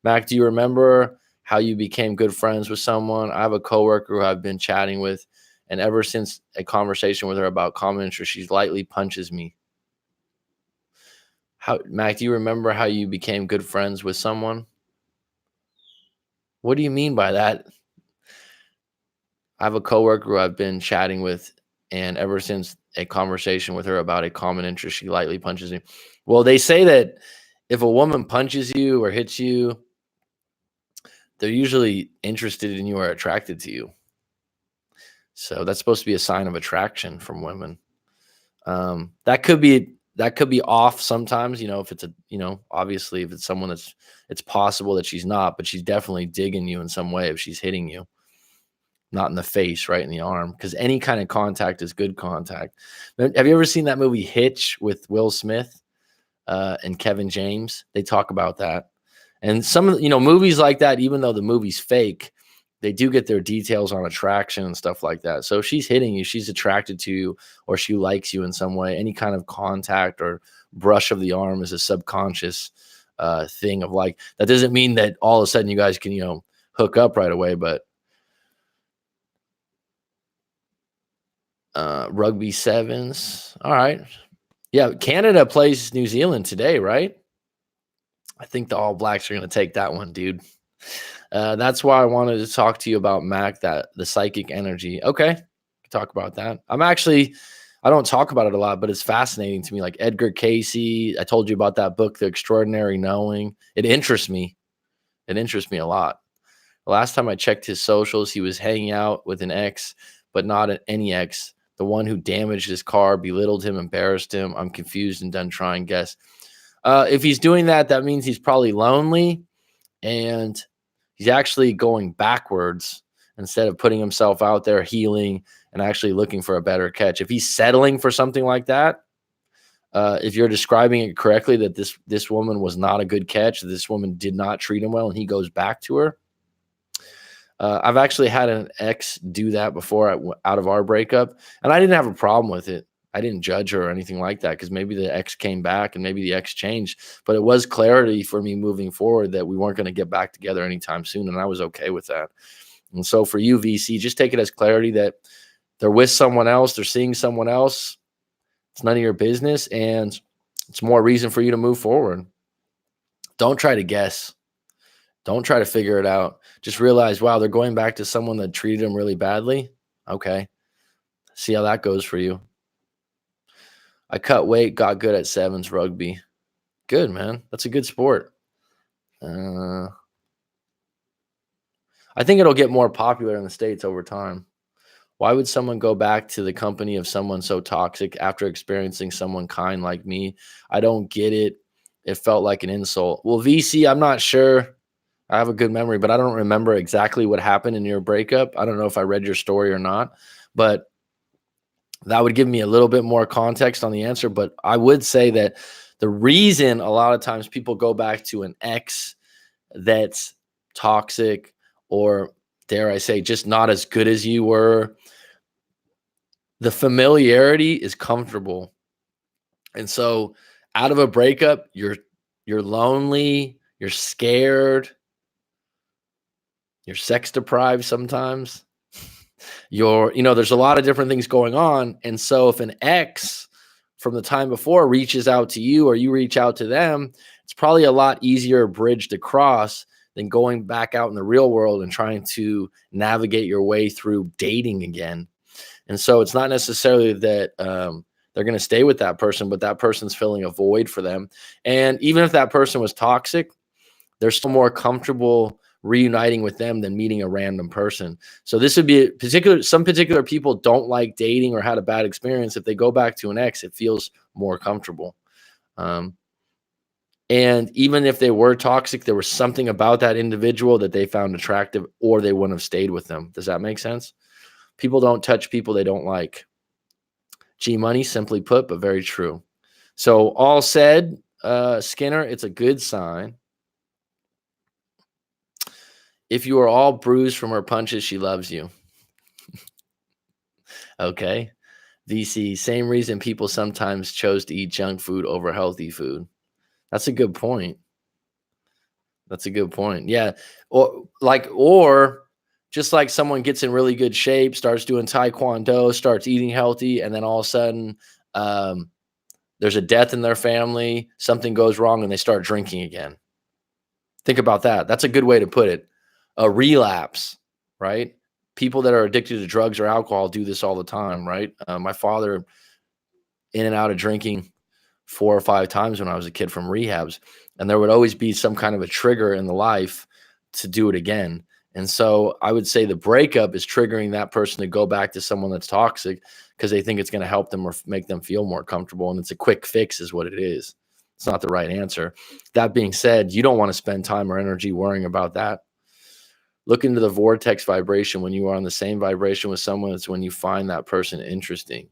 Speaker 1: Mac, do you remember how you became good friends with someone? I have a coworker who I've been chatting with, and ever since a conversation with her about common interest, she lightly punches me. Mac, do you remember how you became good friends with someone? What do you mean by that? I have a coworker who I've been chatting with, and ever since a conversation with her about a common interest, she lightly punches me. Well, they say that if a woman punches you or hits you, they're usually interested in you or attracted to you. So that's supposed to be a sign of attraction from women. That could be off sometimes, if it's obviously if it's someone it's possible that she's not, but she's definitely digging you in some way if she's hitting you, not in the face, right in the arm, because any kind of contact is good contact. Have you ever seen that movie Hitch with Will Smith and Kevin James? They talk about that. And some of movies like that, even though the movie's fake, they do get their details on attraction and stuff like that. So if she's hitting you, she's attracted to you, or she likes you in some way. Any kind of contact or brush of the arm is a subconscious thing of like, that doesn't mean that all of a sudden you guys can, hook up right away, but rugby sevens. All right. Yeah. Canada plays New Zealand today, right? I think the All Blacks are going to take that one, dude. That's why I wanted to talk to you about Mac, the psychic energy. Okay, talk about that. I don't talk about it a lot, but it's fascinating to me. Like Edgar Cayce, I told you about that book, The Extraordinary Knowing. It interests me. It interests me a lot. The last time I checked his socials, he was hanging out with an ex, but not any ex. The one who damaged his car, belittled him, embarrassed him. I'm confused and done trying. Guess. If he's doing that, that means he's probably lonely and he's actually going backwards instead of putting himself out there, healing, and actually looking for a better catch. If he's settling for something like that, if you're describing it correctly, that this woman was not a good catch, this woman did not treat him well, and he goes back to her. I've actually had an ex do that before out of our breakup, and I didn't have a problem with it. I didn't judge her or anything like that because maybe the ex came back and maybe the ex changed. But it was clarity for me moving forward that we weren't going to get back together anytime soon, and I was okay with that. And so for you, VC, just take it as clarity that they're with someone else, they're seeing someone else. It's none of your business, and it's more reason for you to move forward. Don't try to guess. Don't try to figure it out. Just realize, wow, they're going back to someone that treated them really badly. Okay. See how that goes for you. I cut weight, got good at sevens rugby. Good, man. That's a good sport. I think it'll get more popular in the States over time. Why would someone go back to the company of someone so toxic after experiencing someone kind like me? I don't get it. It felt like an insult. Well, VC, I'm not sure. I have a good memory, but I don't remember exactly what happened in your breakup. I don't know if I read your story or not, but that would give me a little bit more context on the answer. But I would say that the reason a lot of times people go back to an ex that's toxic or, dare I say, just not as good as you were, the familiarity is comfortable. And so out of a breakup, you're lonely, you're scared, you're sex deprived sometimes. There's a lot of different things going on. And so if an ex from the time before reaches out to you or you reach out to them, it's probably a lot easier bridge to cross than going back out in the real world and trying to navigate your way through dating again. And so it's not necessarily that they're going to stay with that person, but that person's filling a void for them. And even if that person was toxic, they're still more comfortable reuniting with them than meeting a random person. So this would be some particular people don't like dating or had a bad experience. If they go back to an ex, it feels more comfortable. And even if they were toxic, there was something about that individual that they found attractive or they wouldn't have stayed with them. Does that make sense? People don't touch people they don't like. G Money, simply put, but very true. So all said, Skinner, it's a good sign. If you are all bruised from her punches, she loves you. Okay. VC, same reason people sometimes chose to eat junk food over healthy food. That's a good point. That's a good point. Yeah. Or just like someone gets in really good shape, starts doing taekwondo, starts eating healthy, and then all of a sudden there's a death in their family, something goes wrong, and they start drinking again. Think about that. That's a good way to put it. A relapse, right? People that are addicted to drugs or alcohol do this all the time, right? My father, in and out of drinking 4 or 5 times when I was a kid from rehabs, and there would always be some kind of a trigger in the life to do it again. And so I would say the breakup is triggering that person to go back to someone that's toxic because they think it's going to help them or make them feel more comfortable. And it's a quick fix is what it is. It's not the right answer. That being said, you don't want to spend time or energy worrying about that. Look into the vortex vibration. When you are on the same vibration with someone, it's when you find that person interesting,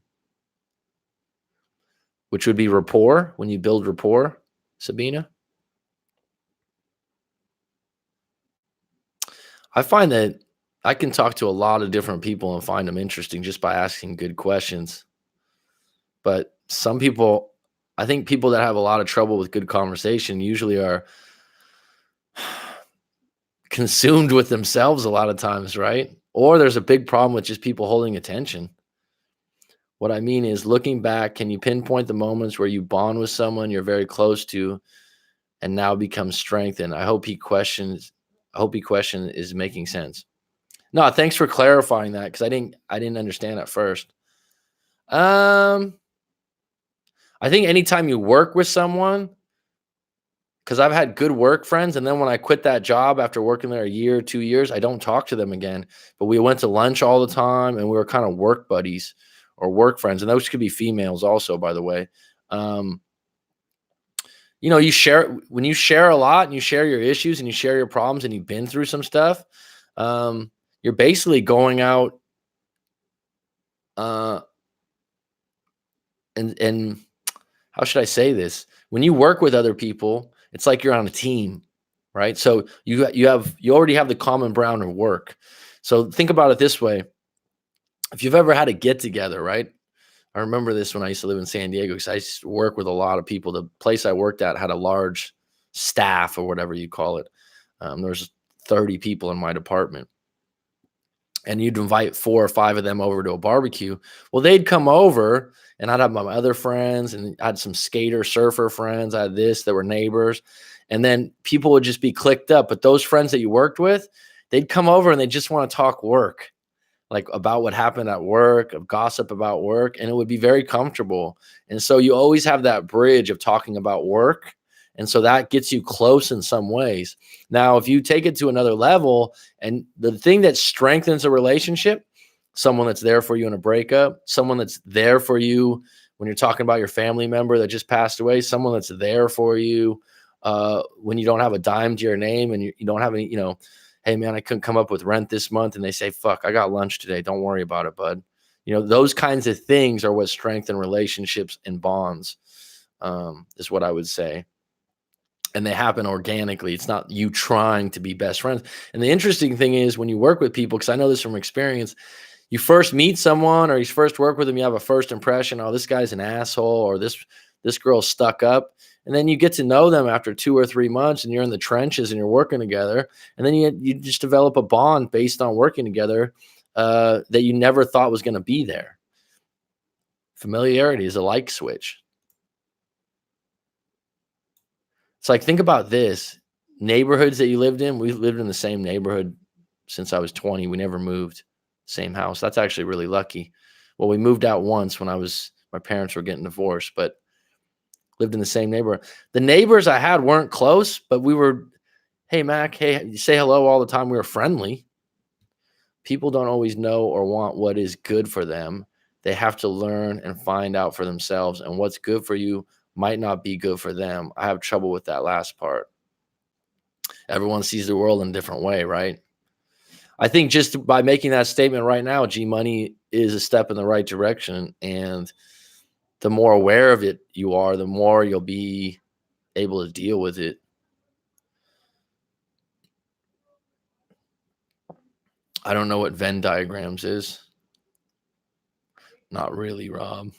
Speaker 1: which would be rapport, when you build rapport, Sabina. I find that I can talk to a lot of different people and find them interesting just by asking good questions. But some people, I think people that have a lot of trouble with good conversation usually are consumed with themselves a lot of times, right? Or there's a big problem with just people holding attention. What I mean is, looking back, can you pinpoint the moments where you bond with someone you're very close to and now become strengthened? I hope he question is making sense. No, thanks for clarifying that because I didn't understand at first. I think anytime you work with someone, because I've had good work friends, and then when I quit that job after working there a year, 2 years, I don't talk to them again. But we went to lunch all the time, and we were kind of work buddies or work friends, and those could be females also, by the way. Um, you share when you share a lot and you share your issues and you share your problems and you've been through some stuff. You're basically going out uh, and how should I say this? When you work with other people, it's like you're on a team, right? So you already have the common ground of work. So think about it this way: if you've ever had a get together, right? I remember this when I used to live in San Diego because I used to work with a lot of people. The place I worked at had a large staff or whatever you call it. There was 30 people in my department, and you'd invite 4 or 5 of them over to a barbecue. Well, they'd come over, and I'd have my other friends, and I had some skater, surfer friends. I had this that were neighbors, and then people would just be clicked up. But those friends that you worked with, they'd come over and they just want to talk work, like about what happened at work, of gossip about work, and it would be very comfortable. And so you always have that bridge of talking about work. And so that gets you close in some ways. Now, if you take it to another level, and the thing that strengthens a relationship, someone that's there for you in a breakup, someone that's there for you when you're talking about your family member that just passed away, someone that's there for you when you don't have a dime to your name and you don't have any, hey man, I couldn't come up with rent this month, and they say, fuck, I got lunch today, don't worry about it, bud. Those kinds of things are what strengthen relationships and bonds, is what I would say. And they happen organically. It's not you trying to be best friends. And the interesting thing is, when you work with people, because I know this from experience, you first meet someone or you first work with them, you have a first impression, oh, this guy's an asshole, or this girl's stuck up. And then you get to know them after 2 or 3 months, and you're in the trenches and you're working together. And then you just develop a bond based on working together that you never thought was going to be there. Familiarity is a like switch. It's like, think about this. Neighborhoods that you lived in, we lived in the same neighborhood since I was 20. We never moved. Same house. That's actually really lucky. Well, we moved out once when my parents were getting divorced, but lived in the same neighborhood. The neighbors I had weren't close, but we were, hey, Mac, hey, you say hello all the time. We were friendly. People don't always know or want what is good for them. They have to learn and find out for themselves. And what's good for you might not be good for them. I have trouble with that last part. Everyone sees the world in a different way, right? I think just by making that statement right now, G Money is a step in the right direction. And the more aware of it you are, the more you'll be able to deal with it. I don't know what Venn diagrams is. Not really, Rob.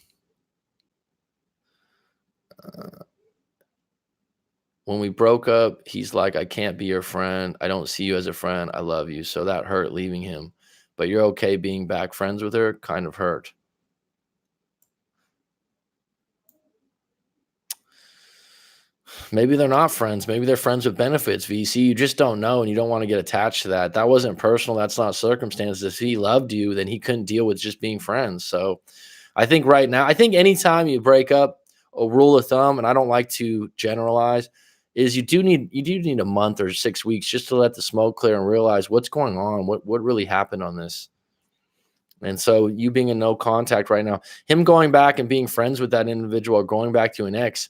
Speaker 1: When we broke up, he's like, I can't be your friend. I don't see you as a friend. I love you. So that hurt leaving him. But you're okay being back friends with her? Kind of hurt. Maybe they're not friends. Maybe they're friends with benefits, VC. You just don't know, and you don't want to get attached to that. That wasn't personal. That's not circumstances. If he loved you, then he couldn't deal with just being friends. So I think right now, anytime you break up, a rule of thumb, and I don't like to generalize, is you do need a month or 6 weeks just to let the smoke clear and realize what's going on, what really happened on this. And so you being in no contact right now, him going back and being friends with that individual or going back to an ex,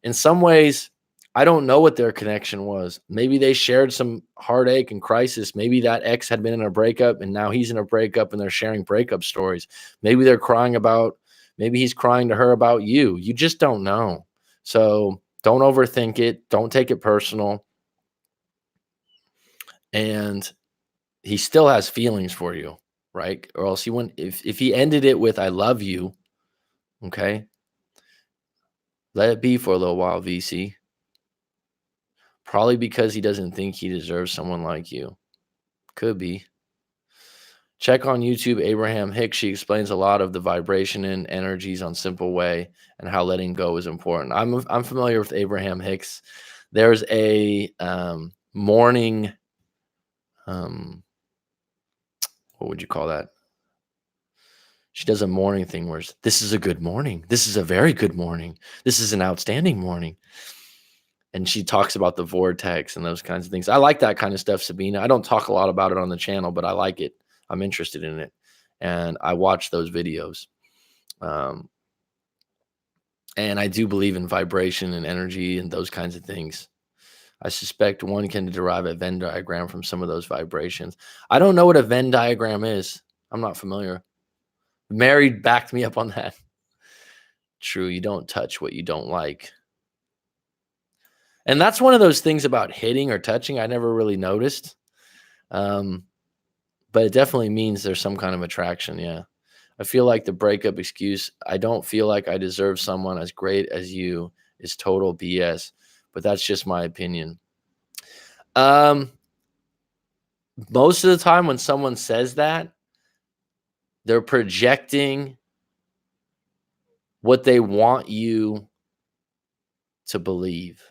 Speaker 1: in some ways, I don't know what their connection was. Maybe they shared some heartache and crisis. Maybe that ex had been in a breakup and now he's in a breakup and they're sharing breakup stories. Maybe maybe he's crying to her about you. You just don't know. So don't overthink it. Don't take it personal. And he still has feelings for you, right? Or else he wouldn't, if he ended it with, I love you, okay, let it be for a little while, VC. Probably because he doesn't think he deserves someone like you. Could be. Check on YouTube, Abraham Hicks. She explains a lot of the vibration and energies on Simple Way and how letting go is important. I'm familiar with Abraham Hicks. There's a morning, what would you call that? She does a morning thing where this is a good morning. This is a very good morning. This is an outstanding morning. And she talks about the vortex and those kinds of things. I like that kind of stuff, Sabina. I don't talk a lot about it on the channel, but I like it. I'm interested in it. And I watch those videos. And I do believe in vibration and energy and those kinds of things. I suspect one can derive a Venn diagram from some of those vibrations. I don't know what a Venn diagram is. I'm not familiar. Mary backed me up on that. True, you don't touch what you don't like. And that's one of those things about hitting or touching I never really noticed. But it definitely means there's some kind of attraction, yeah. I feel like the breakup excuse, I don't feel like I deserve someone as great as you, is total BS. But that's just my opinion. Most of the time when someone says that, they're projecting what they want you to believe.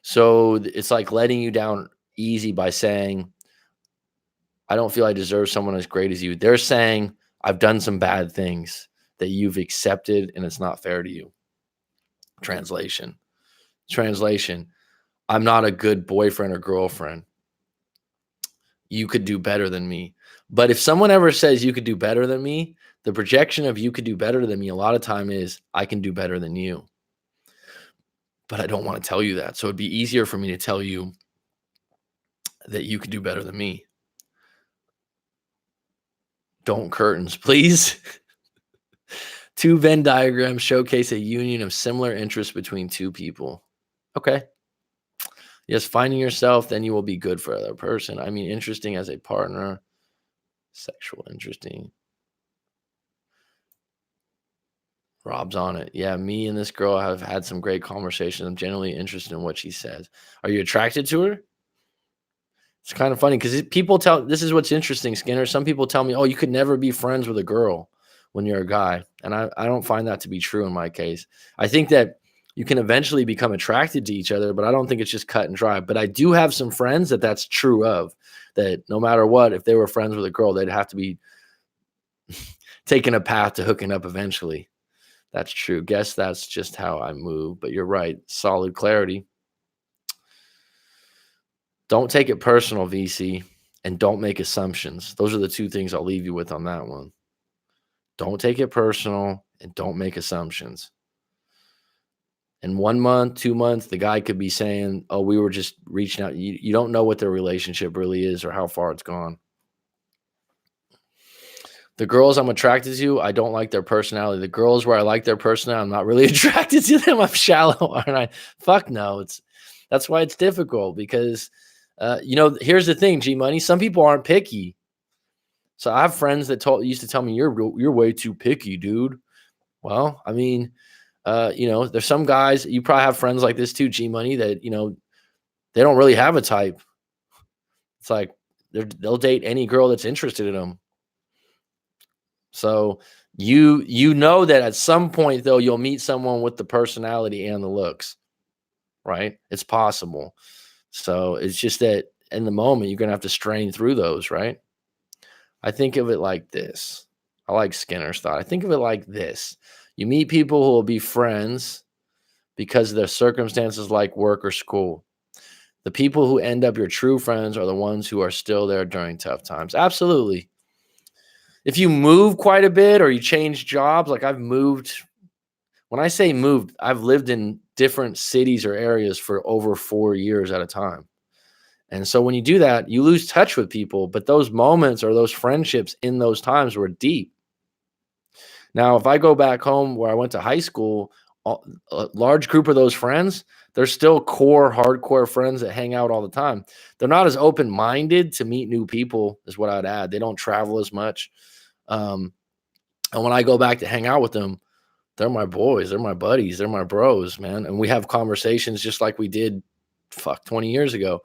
Speaker 1: So it's like letting you down easy by saying, I don't feel I deserve someone as great as you. They're saying, I've done some bad things that you've accepted and it's not fair to you. Translation. I'm not a good boyfriend or girlfriend. You could do better than me. But if someone ever says you could do better than me, the projection of you could do better than me a lot of time is I can do better than you. But I don't want to tell you that. So it'd be easier for me to tell you that you could do better than me. Don't curtains, please. 2 Venn diagrams showcase a union of similar interests between 2 people. Okay. Yes, finding yourself, then you will be good for the other person. I mean, interesting as a partner. Sexual interesting. Rob's on it. Yeah, me and this girl have had some great conversations. I'm genuinely interested in what she says. Are you attracted to her? It's kind of funny because people tell, this is what's interesting, Skinner. Some people tell me, oh, you could never be friends with a girl when you're a guy. And I don't find that to be true in my case. I think that you can eventually become attracted to each other, but I don't think it's just cut and dry. But I do have some friends that that's true of, that no matter what, if they were friends with a girl, they'd have to be taking a path to hooking up eventually. That's true. Guess that's just how I move. But you're right. Solid clarity. Don't take it personal, VC, and don't make assumptions. Those are the 2 things I'll leave you with on that one. Don't take it personal and don't make assumptions. In 1 month, 2 months, the guy could be saying, oh, we were just reaching out. You don't know what their relationship really is or how far it's gone. The girls I'm attracted to, I don't like their personality. The girls where I like their personality, I'm not really attracted to them. I'm shallow, aren't I? Fuck no. That's why it's difficult because, here's the thing, G Money. Some people aren't picky. So I have friends that used to tell me, you're way too picky, dude. Well, I mean, there's some guys, you probably have friends like this too, G Money, that, they don't really have a type. It's like they'll date any girl that's interested in them. So you know that at some point, though, you'll meet someone with the personality and the looks, right? It's possible. So it's just that in the moment, you're going to have to strain through those, right? I think of it like this. I like Skinner's thought. I think of it like this. You meet people who will be friends because of their circumstances like work or school. The people who end up your true friends are the ones who are still there during tough times. Absolutely. If you move quite a bit or you change jobs, like I've moved, when I say moved, I've lived in different cities or areas for over 4 years at a time. And so when you do that, you lose touch with people, but those moments or those friendships in those times were deep. Now, if I go back home where I went to high school, a large group of those friends, they're still core, hardcore friends that hang out all the time. They're not as open-minded to meet new people, is what I'd add. They don't travel as much. And when I go back to hang out with them, they're my boys, they're my buddies, they're my bros, man. And we have conversations just like we did 20 years ago.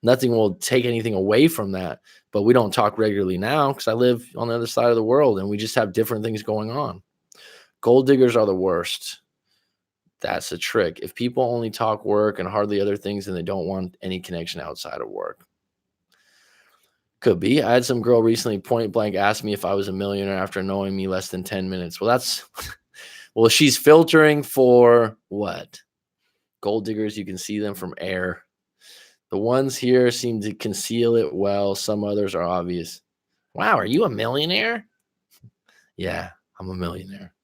Speaker 1: Nothing will take anything away from that, but we don't talk regularly now because I live on the other side of the world and we just have different things going on. Gold diggers are the worst. That's a trick. If people only talk work and hardly other things, then they don't want any connection outside of work. Could be. I had some girl recently point blank ask me if I was a millionaire after knowing me less than 10 minutes. Well, she's filtering for what? Gold diggers, you can see them from air. The ones here seem to conceal it well. Some others are obvious. Wow, are you a millionaire? Yeah, I'm a millionaire.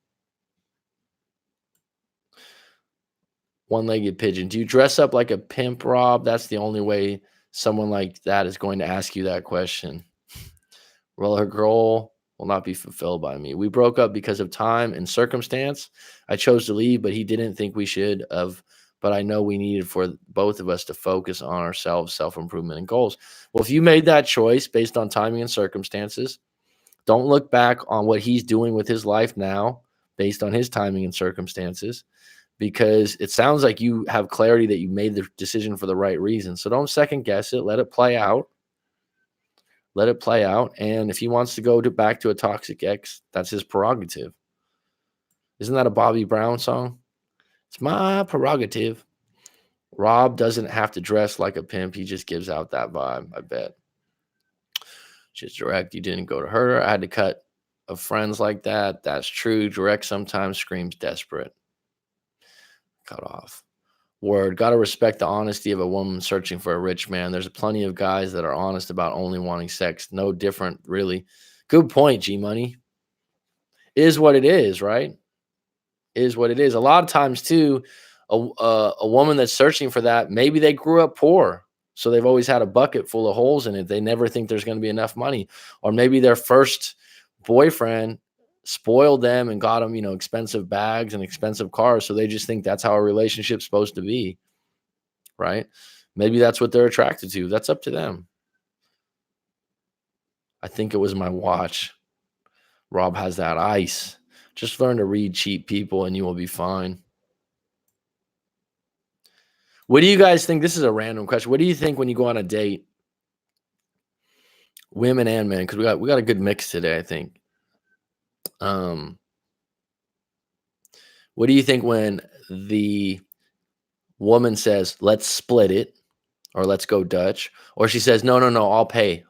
Speaker 1: One-legged pigeon. Do you dress up like a pimp, Rob? That's the only way someone like that is going to ask you that question. Well, her goal will not be fulfilled by me. We broke up because of time and circumstance. I chose to leave, but he didn't think we should have. But I know we needed for both of us to focus on ourselves, self-improvement, and goals. Well, if you made that choice based on timing and circumstances, don't look back on what he's doing with his life now based on his timing and circumstances, because it sounds like you have clarity that you made the decision for the right reason. So don't second guess it. Let it play out. Let it play out. And if he wants to go back to a toxic ex, that's his prerogative. Isn't that a Bobby Brown song? It's my prerogative. Rob doesn't have to dress like a pimp. He just gives out that vibe, I bet. Just direct. You didn't go to her. I had to cut of friends like that. That's true. Direct sometimes screams desperate. Cut off. Word. Got to respect the honesty of a woman searching for a rich man. There's plenty of guys that are honest about only wanting sex. No different, really. Good point, G Money. Is what it is, right? Is what it is. A lot of times, too, a woman that's searching for that, maybe they grew up poor. So they've always had a bucket full of holes in it. They never think there's going to be enough money. Or maybe their first boyfriend spoiled them and got them, expensive bags and expensive cars. So they just think that's how a relationship's supposed to be, right? Maybe that's what they're attracted to. That's up to them. I think it was my watch. Rob has that ice. Just learn to read cheap people and you will be fine. What do you guys think? This is a random question. What do you think when you go on a date? Women and men, because we got a good mix today, I think. What do you think when the woman says, let's split it, or let's go Dutch, or she says, no, I'll pay.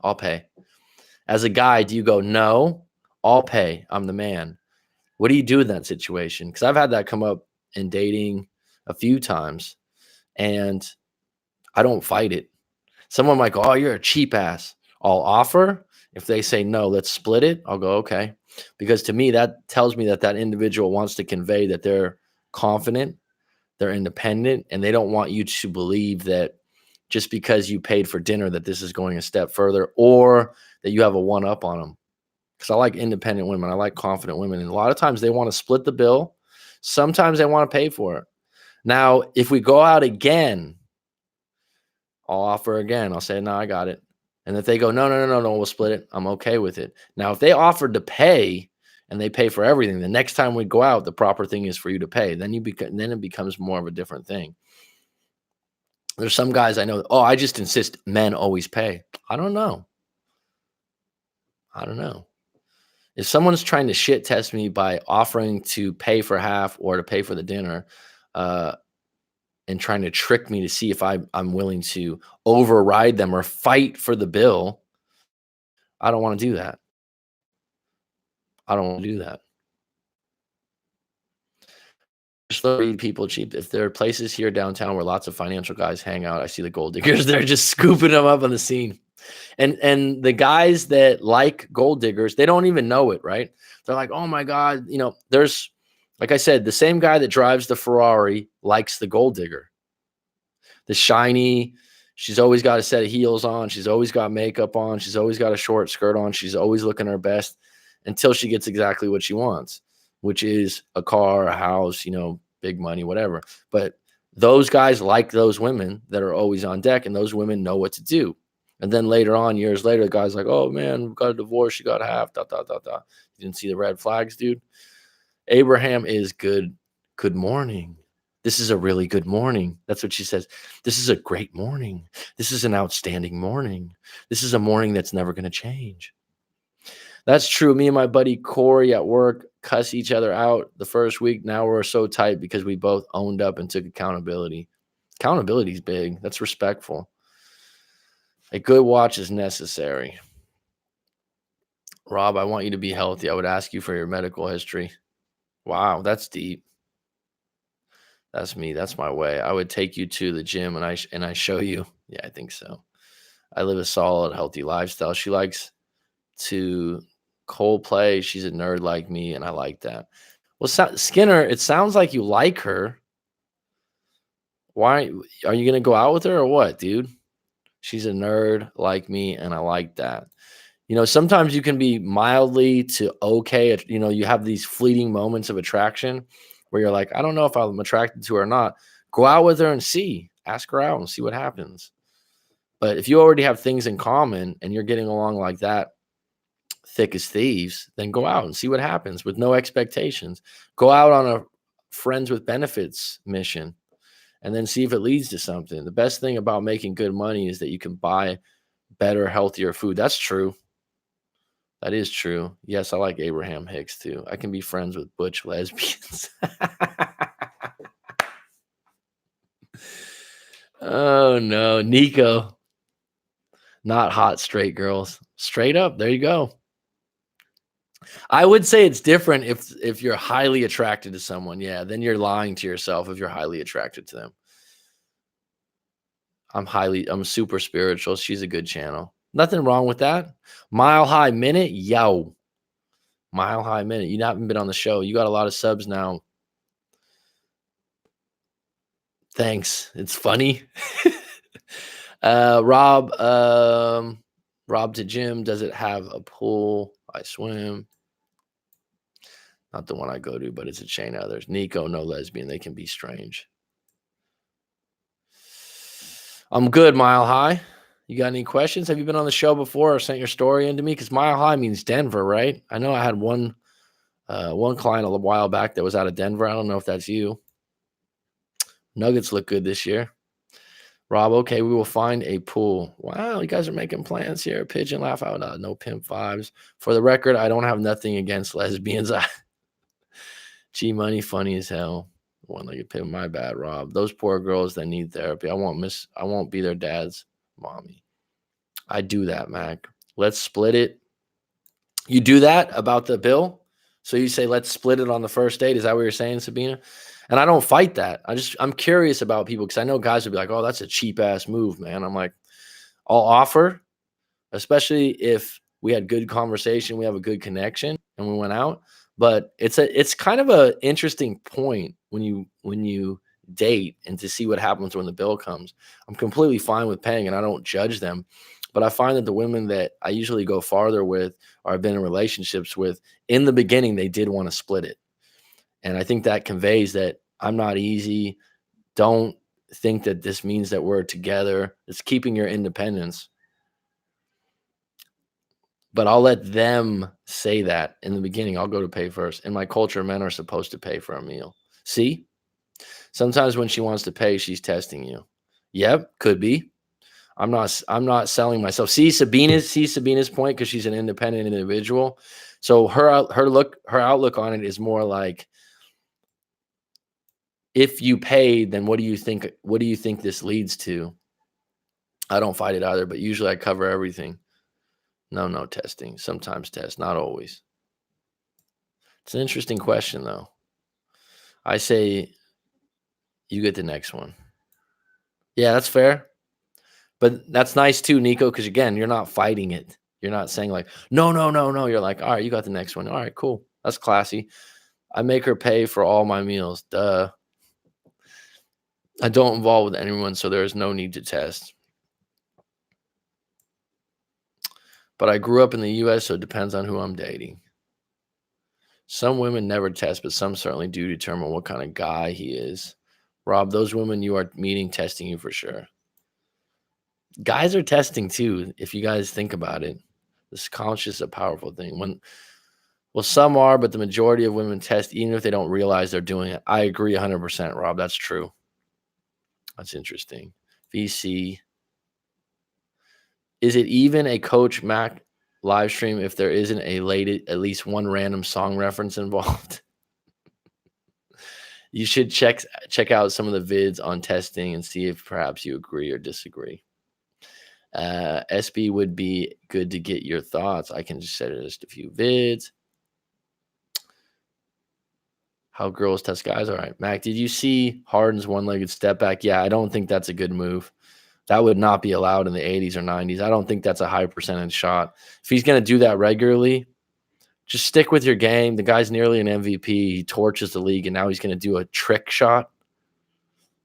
Speaker 1: As a guy, do you go, no, I'll pay, I'm the man? What do you do in that situation? Because I've had that come up in dating a few times, and I don't fight it. Someone might go, oh, you're a cheap ass. I'll offer. If they say, no, let's split it, I'll go, okay. Because to me, that tells me that individual wants to convey that they're confident, they're independent, and they don't want you to believe that just because you paid for dinner that this is going a step further, or that you have a one-up on them. Because I like independent women. I like confident women. And a lot of times they want to split the bill. Sometimes they want to pay for it. Now, if we go out again, I'll offer again. I'll say, no, I got it. And if they go, no, we'll split it, I'm okay with it. Now, if they offered to pay and they pay for everything, the next time we go out, the proper thing is for you to pay. Then it becomes more of a different thing. There's some guys I know, I just insist men always pay. I don't know. If someone's trying to shit test me by offering to pay for half or to pay for the dinner, and trying to trick me to see if I'm willing to override them or fight for the bill, I don't want to do that. Just read people cheap. If there are places here downtown where lots of financial guys hang out, I see the gold diggers. They're just scooping them up on the scene. And the guys that like gold diggers, they don't even know it, right? They're like, oh my God, there's, like I said, the same guy that drives the Ferrari likes the gold digger. The shiny, she's always got a set of heels on. She's always got makeup on. She's always got a short skirt on. She's always looking her best until she gets exactly what she wants, which is a car, a house, big money, whatever. But those guys like those women that are always on deck, and those women know what to do. And then later on, years later, the guy's like, oh man, we got a divorce. You got half, . You didn't see the red flags, dude. Abraham is good. Good morning. This is a really good morning. That's what she says. This is a great morning. This is an outstanding morning. This is a morning that's never going to change. That's true. Me and my buddy Corey at work cuss each other out the first week. Now we're so tight because we both owned up and took accountability. Accountability is big. That's respectful. A good watch is necessary. Rob, I want you to be healthy. I would ask you for your medical history. Wow, that's deep. That's me. That's my way. I would take you to the gym and I show you. Yeah, I think so. I live a solid, healthy lifestyle. She likes to Coldplay. She's a nerd like me, and I like that. Well, Skinner, it sounds like you like her. Why are you gonna go out with her or what, dude? She's a nerd like me, and I like that. Sometimes you can be mildly to okay. You have these fleeting moments of attraction where you're like, I don't know if I'm attracted to her or not. Go out with her and see. Ask her out and see what happens. But if you already have things in common and you're getting along like that, thick as thieves, then go out and see what happens with no expectations. Go out on a friends with benefits mission and then see if it leads to something. The best thing about making good money is that you can buy better, healthier food. That's true. That is true. Yes, I like Abraham Hicks too. I can be friends with butch lesbians. Oh no, Nico. Not hot straight girls. Straight up. There you go. I would say it's different if you're highly attracted to someone. Yeah, then you're lying to yourself if you're highly attracted to them. I'm super spiritual. She's a good channel. Nothing wrong with that. Mile High Minute, yo. Mile High Minute. You haven't been on the show. You got a lot of subs now. Thanks. It's funny. Rob to Jim. Does it have a pool? I swim. Not the one I go to, but it's a chain of others. Nico, no lesbian. They can be strange. I'm good, Mile High. You got any questions? Have you been on the show before or sent your story into me? Because Mile High means Denver, right? I know I had one client a while back that was out of Denver. I don't know if that's you. Nuggets look good this year. Rob, okay, we will find a pool. Wow, you guys are making plans here. Pigeon laugh out loud. No pimp vibes. For the record, I don't have nothing against lesbians. G Money, funny as hell. One legged pimp. My bad, Rob. Those poor girls that need therapy. I won't be their dad's mommy. I do that, Mac. Let's split it. You do that about the bill? So you say, let's split it on the first date. Is that what you're saying, Sabina? And I don't fight that. I'm curious about people because I know guys would be like, oh, that's a cheap ass move, man. I'm like, I'll offer, especially if we had good conversation, we have a good connection, and we went out. But it's kind of an interesting point when you date and to see what happens when the bill comes. I'm completely fine with paying, and I don't judge them. But I find that the women that I usually go farther with or I've been in relationships with, in the beginning, they did want to split it. And I think that conveys that I'm not easy. Don't think that this means that we're together. It's keeping your independence. But I'll let them say that in the beginning. I'll go to pay first. In my culture, men are supposed to pay for a meal. See? Sometimes when she wants to pay, she's testing you. Yep, could be. I'm not selling myself. See Sabina's point because she's an independent individual. So her outlook on it is more like, if you pay, then what do you think this leads to? I don't fight it either, but usually I cover everything. No testing. Sometimes test, not always. It's an interesting question though. I say you get the next one. Yeah, that's fair. But that's nice too, Nico, because again, you're not fighting it. You're not saying like, no. You're like, all right, you got the next one. All right, cool. That's classy. I make her pay for all my meals. Duh. I don't involve with anyone, so there is no need to test. But I grew up in the U.S., so it depends on who I'm dating. Some women never test, but some certainly do determine what kind of guy he is. Rob, those women you are meeting testing you for sure. Guys are testing too, if you guys think about it. This conscious, a powerful thing. Some are, but the majority of women test even if they don't realize they're doing it. I agree 100%, Rob. That's true. That's interesting. VC. Is it even a Coach Mac live stream if there isn't at least one random song reference involved? You should check out some of the vids on testing and see if perhaps you agree or disagree. SB would be good to get your thoughts. I can just suggest a few vids. How girls test guys. All right, Mac, did you see Harden's one-legged step back? Yeah, I don't think that's a good move. That would not be allowed in the 80s or 90s. I don't think that's a high percentage shot. If he's going to do that regularly, just stick with your game. The guy's nearly an MVP. He torches the league, and now he's going to do a trick shot.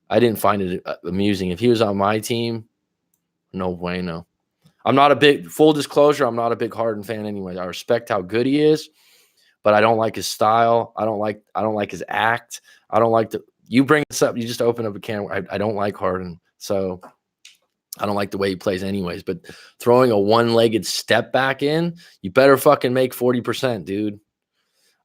Speaker 1: I didn't find it amusing. If he was on my team, no bueno. I'm not a big, full disclosure, I'm not a big Harden fan anyway. I respect how good he is, but I don't like his style. I don't like his act. I don't like you bring this up, you just open up a can. I don't like Harden. So I don't like the way he plays anyways, but throwing a one-legged step back in, you better fucking make 40%, dude.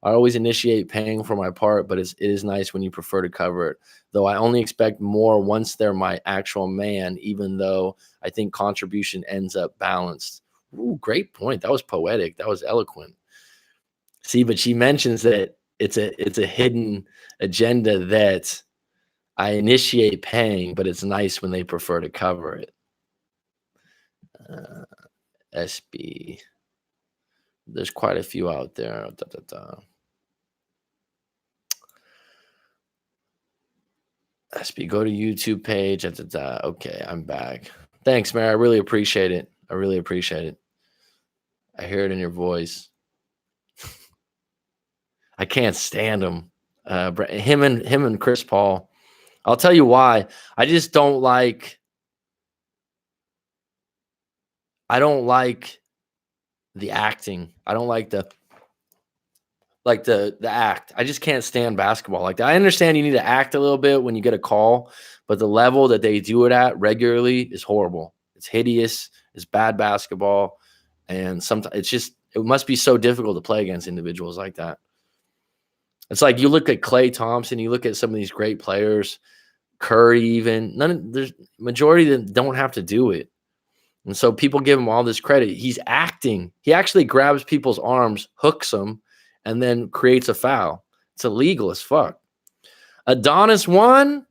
Speaker 1: I always initiate paying for my part, but it is nice when you prefer to cover it. Though I only expect more once they're my actual man, even though I think contribution ends up balanced. Ooh, great point. That was poetic. That was eloquent. See, but she mentions that it's a hidden agenda that I initiate paying, but it's nice when they prefer to cover it. SB. There's quite a few out there. SB, go to YouTube page. Okay, I'm back. Thanks, man. I really appreciate it. I really appreciate it. I hear it in your voice. I can't stand him. Him and Chris Paul. I'll tell you why. I just don't like. I don't like the acting. I don't like the act. I just can't stand basketball like that. I understand you need to act a little bit when you get a call, but the level that they do it at regularly is horrible. It's hideous. It's bad basketball. And sometimes it must be so difficult to play against individuals like that. It's like you look at Klay Thompson, you look at some of these great players, Curry even. There's majority of them don't have to do it. And so people give him all this credit. He's acting. He actually grabs people's arms, hooks them, and then creates a foul. It's illegal as fuck. Adonis 1.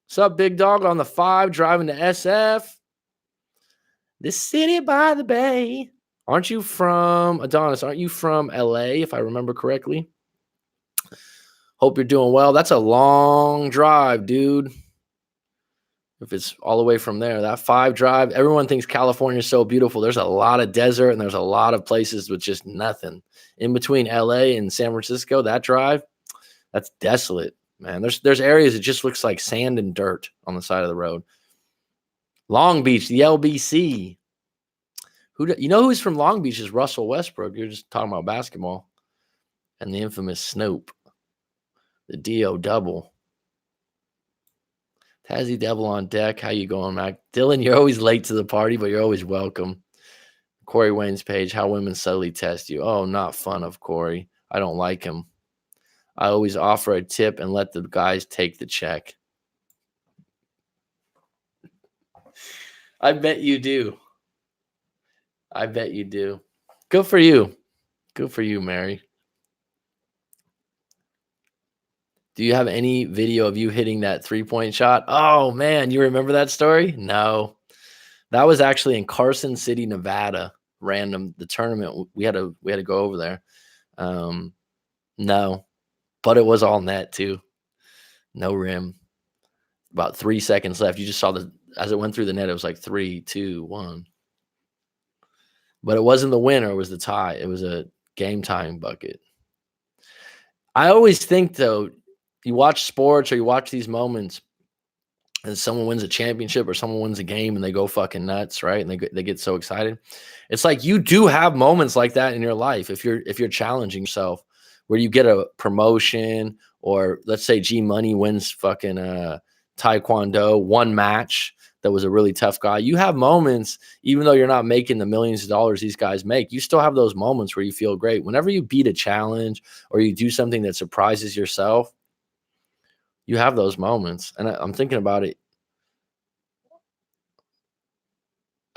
Speaker 1: What's up, big dog? On the 5, driving to SF. This city by the bay. Aren't you from, Adonis, aren't you from LA, if I remember correctly? Hope you're doing well. That's a long drive, dude. If it's all the way from there, that 5 drive, everyone thinks California is so beautiful. There's a lot of desert and there's a lot of places with just nothing. In between LA and San Francisco, that drive, that's desolate, man. There's areas that just looks like sand and dirt on the side of the road. Long Beach, the LBC. You know who's from Long Beach is Russell Westbrook. You're just talking about basketball. And the infamous Snoop. The D.O. double. Tazzy Devil on deck. How you going, Mac? Dylan, you're always late to the party, but you're always welcome. Corey Wayne's page, how women subtly test you. Oh, not fun of Corey. I don't like him. I always offer a tip and let the guys take the check. I bet you do. I bet you do. Good for you. Good for you, Mary. Do you have any video of you hitting that 3-point shot? Oh, man, you remember that story? No. That was actually in Carson City, Nevada. Random, the tournament. We had to go over there. No, but it was all net too. No rim. About 3 seconds left. You just saw as it went through the net, it was like 3, 2, 1. But it wasn't the winner, it was the tie. It was a game time bucket. I always think, though, you watch sports or you watch these moments and someone wins a championship or someone wins a game and they go fucking nuts, right? And they get so excited. It's like you do have moments like that in your life if you're challenging yourself, where you get a promotion, or let's say G Money wins fucking Taekwondo, one match that was a really tough guy. You have moments, even though you're not making the millions of dollars these guys make, you still have those moments where you feel great. Whenever you beat a challenge or you do something that surprises yourself, you have those moments. And I'm thinking about it.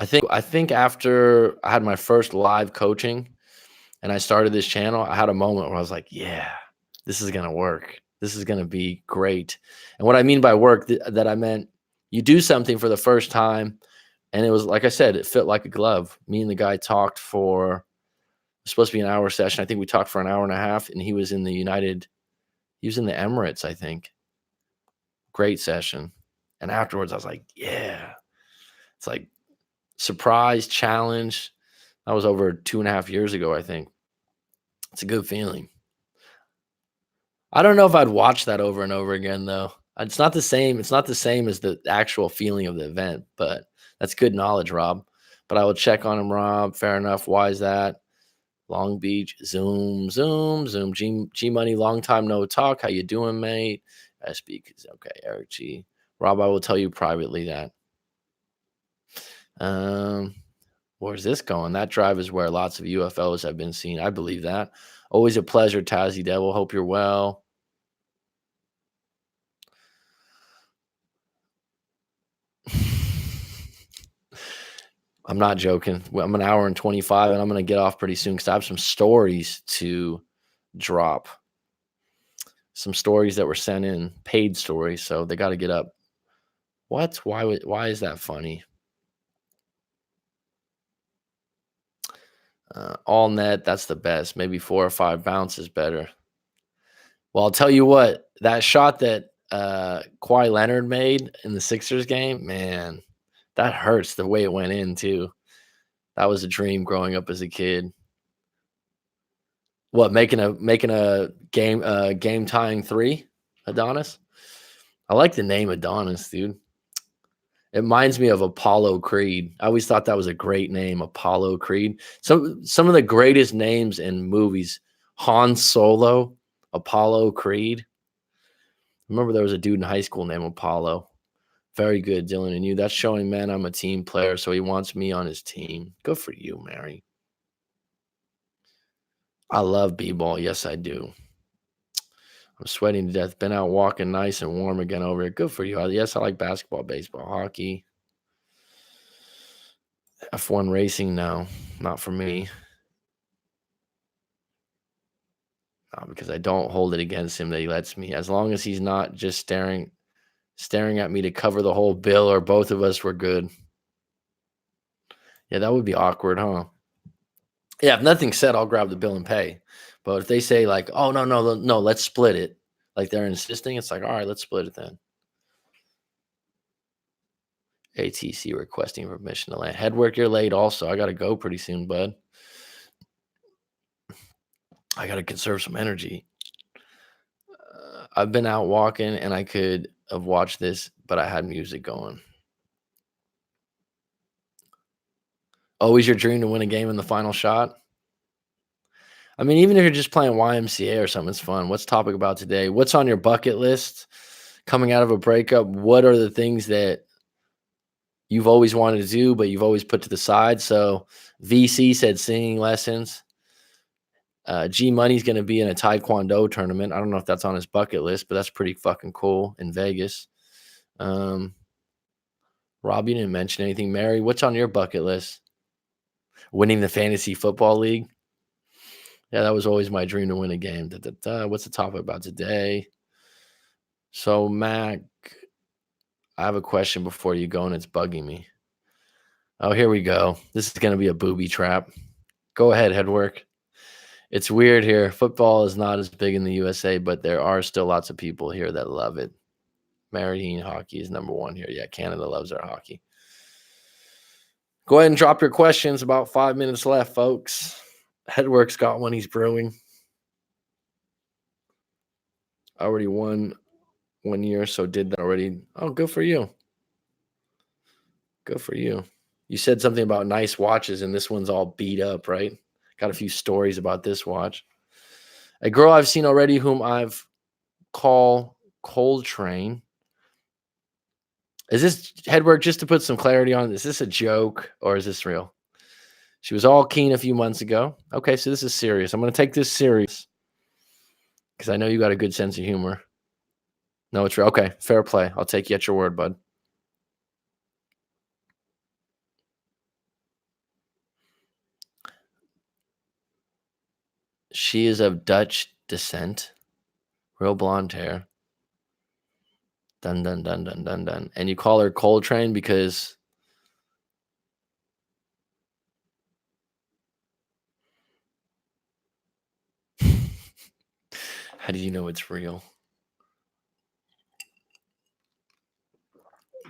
Speaker 1: I think after I had my first live coaching and I started this channel, I had a moment where I was like, yeah, this is going to work. This is going to be great. And what I mean by work, that I meant you do something for the first time, and it was, like I said, it fit like a glove. Me and the guy talked for, it was supposed to be an hour session. I think we talked for an hour and a half, and he was in the United He was in the Emirates, I think. Great session. And afterwards, I was like, yeah. It's like surprise, challenge. That was over 2.5 years ago, I think. It's a good feeling. I don't know if I'd watch that over and over again, though. It's not the same. It's not the same as the actual feeling of the event, but that's good knowledge, Rob. But I will check on him, Rob. Fair enough. Why is that? Long Beach, Zoom, Zoom, Zoom. G Money, long time no talk. How you doing, mate? SB, okay. Eric G. Rob, I will tell you privately that. Where's this going? That drive is where lots of UFOs have been seen. I believe that. Always a pleasure, Tazzy Devil. Hope you're well. I'm not joking. I'm an hour and 25, and I'm going to get off pretty soon because I have some stories to drop. Some stories that were sent in, paid stories, so they got to get up. What? Why is that funny? All net, that's the best. Maybe 4 or 5 bounces better. Well, I'll tell you what, that shot that Kawhi Leonard made in the Sixers game, man, that hurts the way it went in too. That was a dream growing up as a kid. What, making a game tying 3, Adonis? I like the name Adonis, dude. It reminds me of Apollo Creed. I always thought that was a great name, Apollo Creed. Some of the greatest names in movies, Han Solo, Apollo Creed. Remember there was a dude in high school named Apollo. Very good, Dylan and you. That's showing, man, I'm a team player, so he wants me on his team. Good for you, Mary. I love b-ball. Yes, I do. I'm sweating to death. Been out walking nice and warm again over here. Good for you. Yes, I like basketball, baseball, hockey. F1 racing, no, not for me. No, because I don't hold it against him that he lets me. As long as he's not just staring at me to cover the whole bill or both of us, we're good. Yeah, that would be awkward, huh? Yeah, if nothing's said, I'll grab the bill and pay. But if they say like, "Oh, no, let's split it," like they're insisting, it's like, all right, let's split it then. ATC requesting permission to land. Headwork, you're late also. I got to go pretty soon, bud. I got to conserve some energy. I've been out walking and I could have watched this, but I had music going. Always your dream to win a game in the final shot? I mean, even if you're just playing YMCA or something, it's fun. What's topic about today? What's on your bucket list coming out of a breakup? What are the things that you've always wanted to do, but you've always put to the side? So VC said singing lessons. G Money's going to be in a Taekwondo tournament. I don't know if that's on his bucket list, but that's pretty fucking cool in Vegas. Rob, you didn't mention anything. Mary, what's on your bucket list? Winning the fantasy football league. Yeah, that was always my dream to win a game. What's the topic about today? So, Mac, I have a question before you go, and it's bugging me. Oh, here we go. This is going to be a booby trap. Go ahead, Headwork. It's weird here. Football is not as big in the USA, but there are still lots of people here that love it. Marine hockey is number 1 here. Yeah, Canada loves their hockey. Go ahead and drop your questions. About 5 minutes left, folks. Headwork's got one he's brewing. I already won 1 year, so did that already. Oh, good for you. Good for you. You said something about nice watches, and this one's all beat up, right? Got a few stories about this watch. A girl I've seen already whom I've call Coltrane. Is this Headwork, just to put some clarity on? Is this a joke or is this real? She was all keen a few months ago. Okay, so this is serious. I'm going to take this serious because I know you got a good sense of humor. No, it's real. Okay, fair play. I'll take you at your word, bud. She is of Dutch descent. Real blonde hair. Dun, dun, dun, dun, dun, dun. And you call her Coltrane because... How do you know it's real?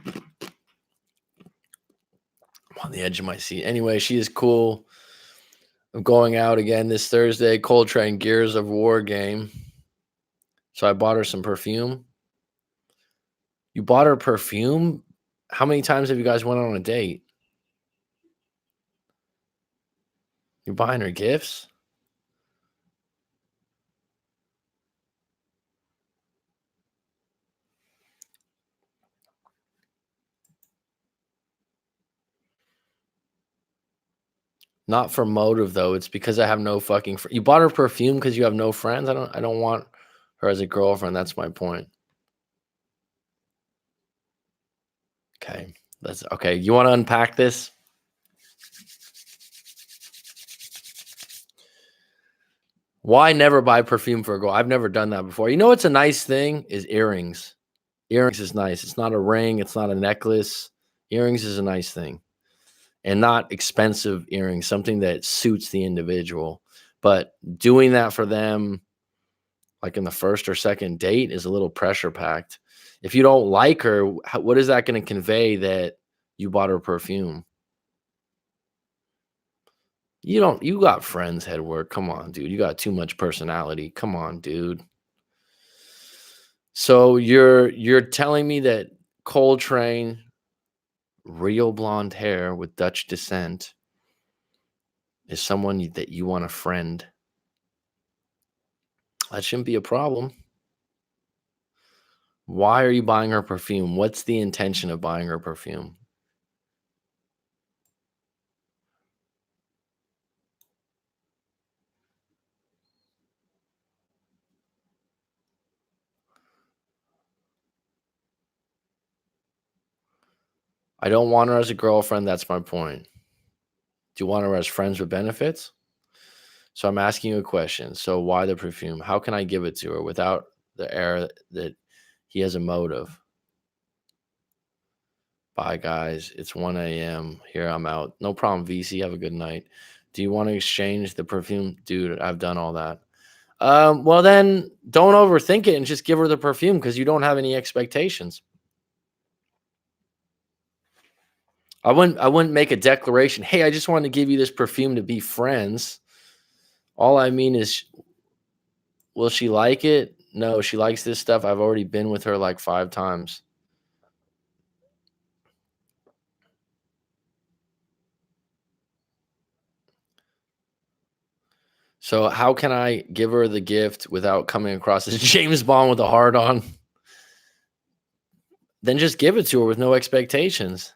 Speaker 1: I'm on the edge of my seat. Anyway, she is cool. I'm going out again this Thursday. Coltrane Gears of War game. So I bought her some perfume. You bought her perfume? How many times have you guys went on a date? You're buying her gifts? Not for motive though. It's because I have no fucking you bought her perfume because you have no friends? I don't want her as a girlfriend. That's my point. Okay. That's okay. You want to unpack this? Why never buy perfume for a girl? I've never done that before. You know what's a nice thing is earrings. Earrings is nice. It's not a ring, it's not a necklace. Earrings is a nice thing. And not expensive earrings, something that suits the individual. But doing that for them like in the first or second date is a little pressure packed. If you don't like her, what is that going to convey that you bought her perfume? You got friends, Headwork. Come on, dude. You got too much personality. Come on, dude. So you're telling me that Coltrane, real blonde hair with Dutch descent, is someone that you want a friend? That shouldn't be a problem. Why are you buying her perfume? What's the intention of buying her perfume? I don't want her as a girlfriend. That's my point. Do you want her as friends with benefits? So I'm asking you a question. So why the perfume? How can I give it to her without the air that he has a motive? Bye, guys. It's 1 a.m. Here, I'm out. No problem, VC. Have a good night. Do you want to exchange the perfume? Dude, I've done all that. Well, then don't overthink it and just give her the perfume because you don't have any expectations. I wouldn't make a declaration. Hey, I just wanted to give you this perfume to be friends. All I mean is, will she like it? No, she likes this stuff. I've already been with her like 5 times. So how can I give her the gift without coming across as James Bond with a heart on? Then just give it to her with no expectations.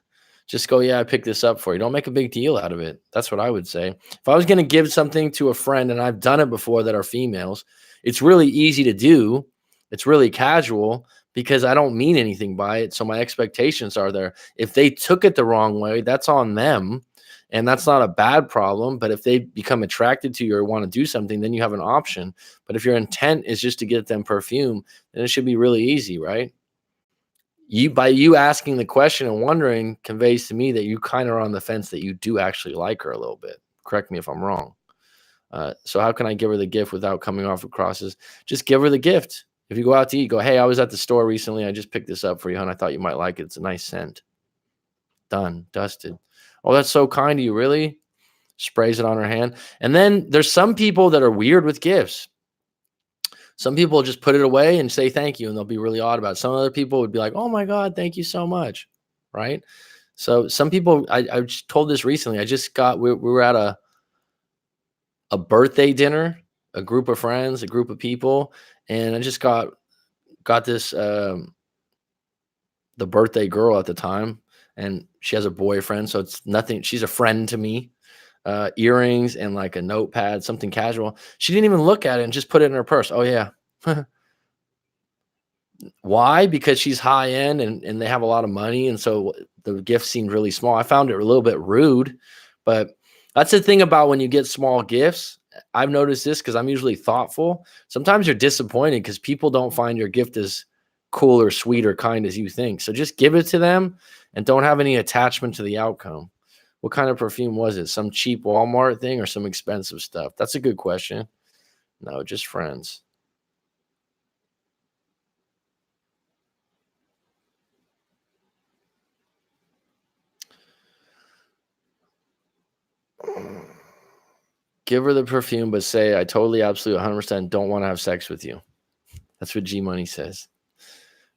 Speaker 1: Just go, yeah, I picked this up for you. Don't make a big deal out of it. That's what I would say. If I was going to give something to a friend, and I've done it before that are females, it's really easy to do. It's really casual because I don't mean anything by it. So my expectations are there. If they took it the wrong way, that's on them. And that's not a bad problem. But if they become attracted to you or want to do something, then you have an option. But if your intent is just to get them perfume, then it should be really easy, right? By you asking the question and wondering conveys to me that you kind of are on the fence that you do actually like her a little bit. Correct me if I'm wrong. So how can I give her the gift without coming off across as just give her the gift? If you go out to eat, go, hey, I was at the store recently. I just picked this up for you, hon. I thought you might like it. It's a nice scent. Done, dusted. Oh, that's so kind of you. Really? Sprays it on her hand. And then there's some people that are weird with gifts. Some people just put it away and say thank you, and they'll be really odd about it. Some other people would be like, oh my God, thank you so much. Right. So some people, I just told this recently. I just got, we were at a birthday dinner, a group of friends, a group of people. And I just got this, the birthday girl at the time, and she has a boyfriend. So it's nothing. She's a friend to me. Earrings and like a notepad, something casual. She didn't even look at it and just put it in her purse. Oh yeah. Why? Because she's high end and they have a lot of money. And so the gift seemed really small. I found it a little bit rude, but that's the thing about when you get small gifts. I've noticed this because I'm usually thoughtful. Sometimes you're disappointed because people don't find your gift as cool or sweet or kind as you think. So just give it to them and don't have any attachment to the outcome. What kind of perfume was it? Some cheap Walmart thing or some expensive stuff? That's a good question. No, just friends. Give her the perfume, but say, I totally, absolutely, 100% don't want to have sex with you. That's what G Money says.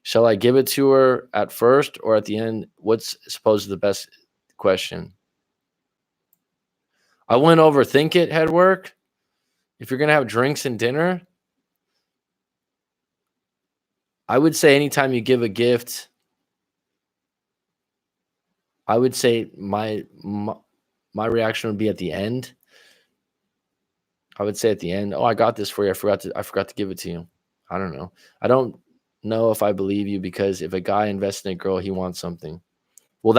Speaker 1: Shall I give it to her at first or at the end? What's supposed the best question? I wouldn't overthink it, Headwork. If you're going to have drinks and dinner, I would say anytime you give a gift, I would say my reaction would be at the end. I would say at the end, oh, I got this for you. I forgot to give it to you. I don't know. I don't know if I believe you because if a guy invests in a girl, he wants something. Well,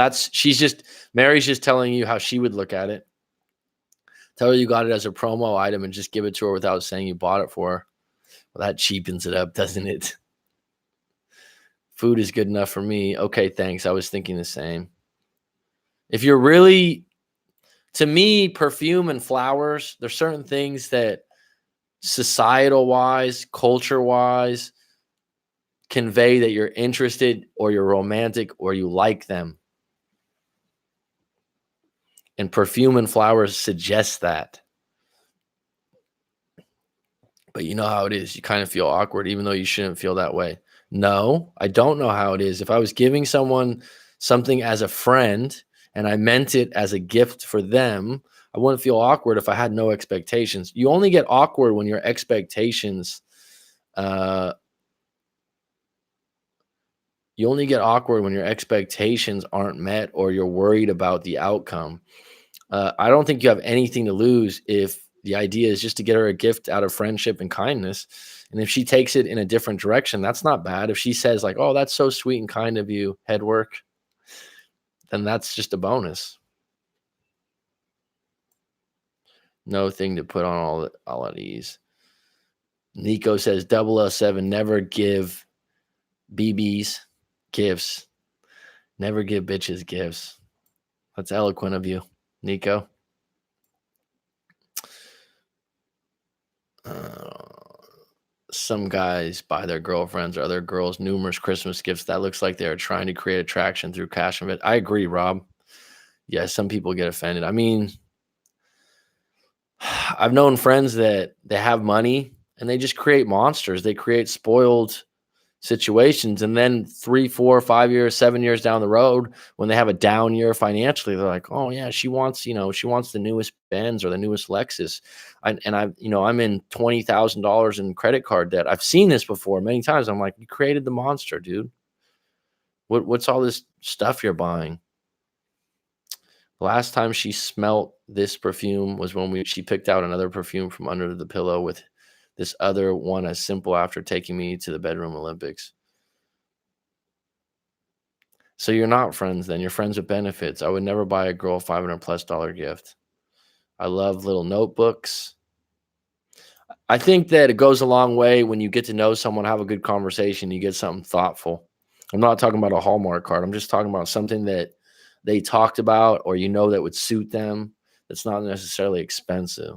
Speaker 1: Mary's just telling you how she would look at it. Tell her you got it as a promo item and just give it to her without saying you bought it for her. Well, that cheapens it up, doesn't it? Food is good enough for me. Okay, thanks. I was thinking the same. If you're really, to me, perfume and flowers, there's certain things that societal wise, culture wise, convey that you're interested or you're romantic or you like them. And perfume and flowers suggest that. But you know how it is. You kind of feel awkward, even though you shouldn't feel that way. No, I don't know how it is. If I was giving someone something as a friend and I meant it as a gift for them, I wouldn't feel awkward if I had no expectations. You only get awkward when your expectations, aren't met or you're worried about the outcome. I don't think you have anything to lose if the idea is just to get her a gift out of friendship and kindness. And if she takes it in a different direction, that's not bad. If she says like, oh, that's so sweet and kind of you, Headwork, then that's just a bonus. No thing to put on all at ease. Nico says 007, never give BBs gifts. Never give bitches gifts. That's eloquent of you, Nico. Some guys buy their girlfriends or other girls numerous Christmas gifts. That looks like they're trying to create attraction through cash and I agree, Rob. Yeah, some people get offended. I mean, I've known friends that they have money and they just create monsters. They create spoiled situations. And then 3, 4, 5 years, 7 years down the road, when they have a down year financially, they're like, oh yeah, she wants the newest Benz or the newest Lexus. I'm in $20,000 in credit card debt. I've seen this before many times. I'm like, you created the monster, dude. What's all this stuff you're buying? Last time she smelt this perfume was when she picked out another perfume from under the pillow with this other one as simple after taking me to the bedroom Olympics. So you're not friends then. You're friends with benefits. I would never buy a girl $500+ gift. I love little notebooks. I think that it goes a long way when you get to know someone, have a good conversation, you get something thoughtful. I'm not talking about a Hallmark card. I'm just talking about something that they talked about or that would suit them. That's not necessarily expensive.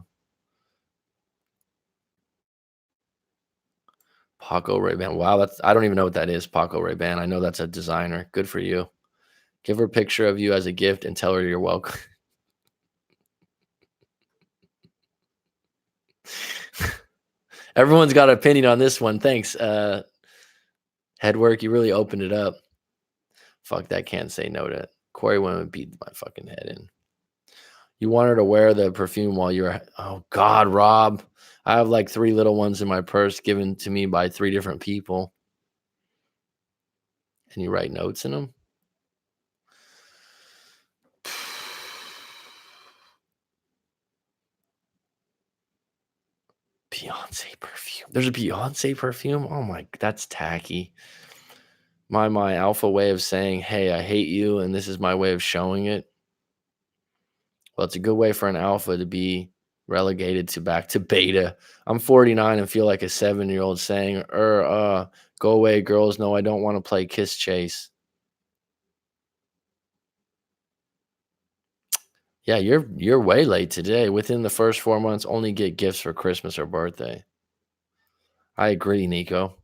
Speaker 1: Paco Ray-Ban. Wow, I don't even know what that is, Paco Ray-Ban. I know that's a designer. Good for you. Give her a picture of you as a gift and tell her you're welcome. Everyone's got an opinion on this one. Thanks. Headwork, you really opened it up. Fuck that, can't say no to it. Corey went and beat my fucking head in. You want her to wear the perfume while you're, oh God, Rob. I have like 3 little ones in my purse given to me by 3 different people. And you write notes in them? Beyonce perfume. There's a Beyonce perfume? Oh my, that's tacky. My alpha way of saying, hey, I hate you, and this is my way of showing it. Well, it's a good way for an alpha to be relegated to back to beta. I'm 49 and feel like a 7-year-old saying, go away, girls. No, I don't want to play kiss chase. Yeah, you're way late today. Within the first 4 months, only get gifts for Christmas or birthday. I agree, Nico.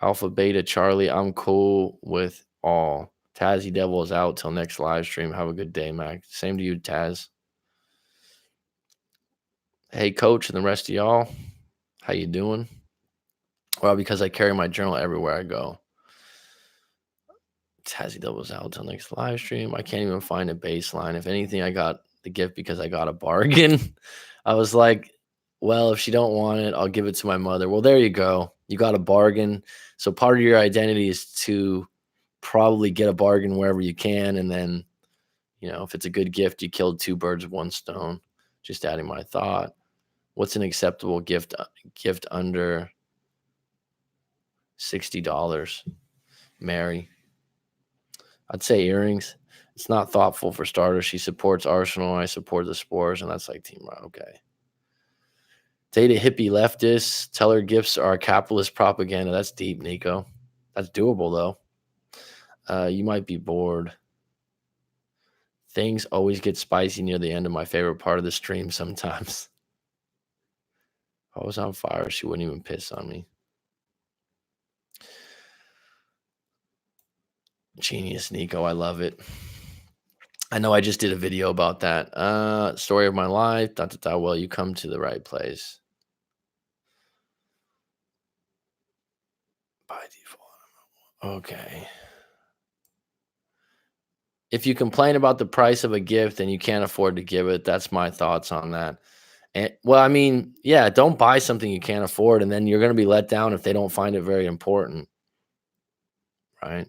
Speaker 1: Alpha, Beta, Charlie, I'm cool with all. Tazzy Devil is out till next live stream. Have a good day, Mac. Same to you, Taz. Hey, coach, and the rest of y'all, how you doing? Well, because I carry my journal everywhere I go. Tazzy doubles out till next live stream. I can't even find a baseline. If anything, I got the gift because I got a bargain. I was like, well, if she don't want it, I'll give it to my mother. Well, there you go. You got a bargain. So part of your identity is to probably get a bargain wherever you can. And then, if it's a good gift, you killed two birds with one stone. Just adding my thought. What's an acceptable gift under $60? Mary. I'd say earrings. It's not thoughtful for starters. She supports Arsenal. I support the Spurs, and that's like Team Ron. Okay. Date a hippie leftist. Tell her gifts are capitalist propaganda. That's deep, Nico. That's doable, though. You might be bored. Things always get spicy near the end of my favorite part of the stream sometimes. If I was on fire, she wouldn't even piss on me. Genius, Nico. I love it. I know I just did a video about that. Story of my life. Well, you come to the right place. By default. Okay. If you complain about the price of a gift and you can't afford to give it, that's my thoughts on that. And well, I mean, yeah, don't buy something you can't afford, and then you're going to be let down if they don't find it very important, right?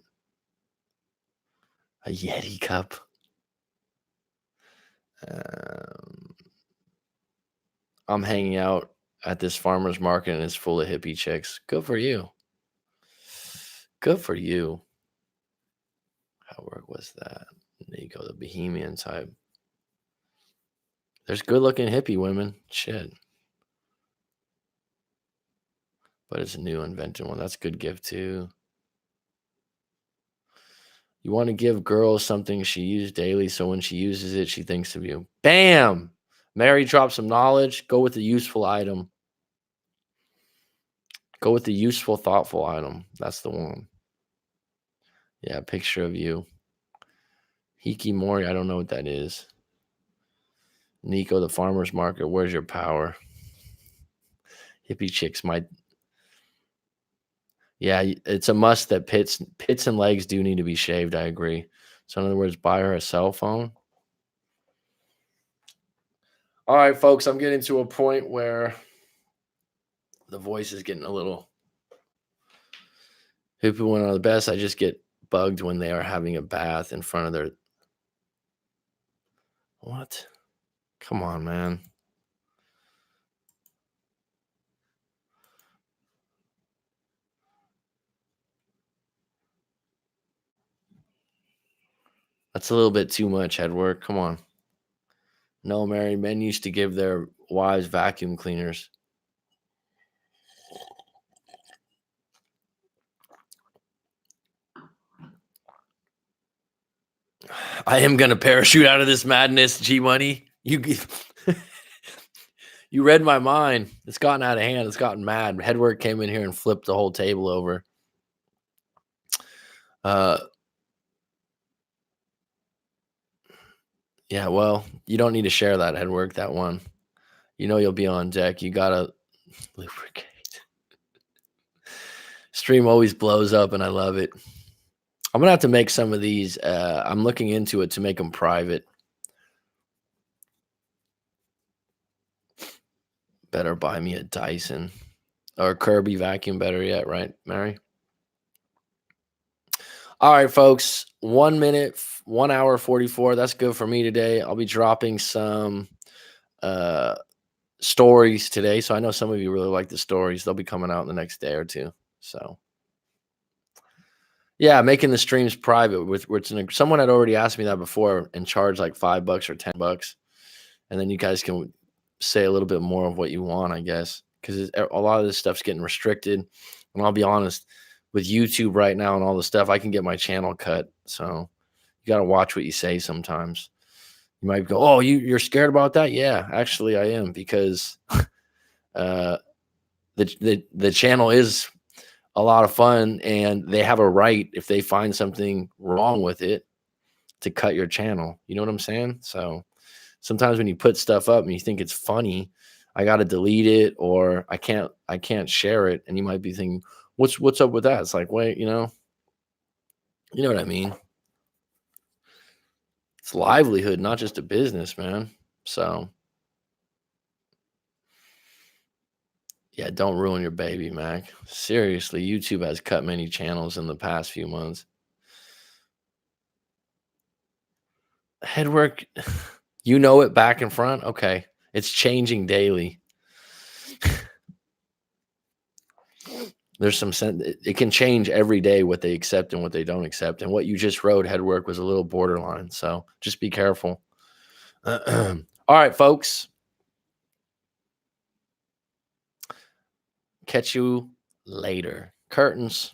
Speaker 1: A Yeti cup. I'm hanging out at this farmer's market and it's full of hippie chicks. Good for you. Good for you. How work was that? Nico, the Bohemian type. There's good-looking hippie women. Shit. But it's a new invented one. That's a good gift, too. You want to give girls something she uses daily, so when she uses it, she thinks of you. Bam! Mary dropped some knowledge. Go with the useful item. Go with the useful, thoughtful item. That's the one. Yeah, picture of you. Hikimori, I don't know what that is. Nico, the farmer's market. Where's your power? Hippie chicks might. Yeah, it's a must that pits and legs do need to be shaved. I agree. So in other words, buy her a cell phone. All right, folks, I'm getting to a point where the voice is getting a little. Hippie one are the best. I just get bugged when they are having a bath in front of their. What? Come on, man. That's a little bit too much, Edward. Come on. No, Mary, men used to give their wives vacuum cleaners. I am going to parachute out of this madness, G-Money. You read my mind. It's gotten out of hand. It's gotten mad. Headwork came in here and flipped the whole table over. Yeah, well, you don't need to share that, Headwork, that one. You'll be on deck. You got to lubricate. Stream always blows up, and I love it. I'm going to have to make some of these. I'm looking into it to make them private. Better buy me a Dyson or Kirby vacuum, better yet, right, Mary? All right, folks, 1 minute, 1 hour, 44. That's good for me today. I'll be dropping some stories today. So I know some of you really like the stories. They'll be coming out in the next day or two. So yeah, making the streams private with someone had already asked me that before and charged like $5 or $10. And then you guys can say a little bit more of what you want, I guess, because a lot of this stuff's getting restricted. And I'll be honest, with YouTube right now and all the stuff, I can get my channel cut. So you got to watch what you say sometimes. You might go, oh, you're scared about that? Yeah, actually I am, because the channel is a lot of fun, and they have a right, if they find something wrong with it, to cut your channel. You know what I'm saying? So sometimes when you put stuff up and you think it's funny, I got to delete it, or I can't share it. And you might be thinking, what's up with that? It's like, wait, you know what I mean? It's livelihood, not just a business, man. So yeah, don't ruin your baby, Mac. Seriously, YouTube has cut many channels in the past few months. Headwork, you know it back and front? Okay. It's changing daily. There's some sense it can change every day what they accept and what they don't accept. And what you just wrote, headwork, was a little borderline. So just be careful. All right, folks. Catch you later. Curtains.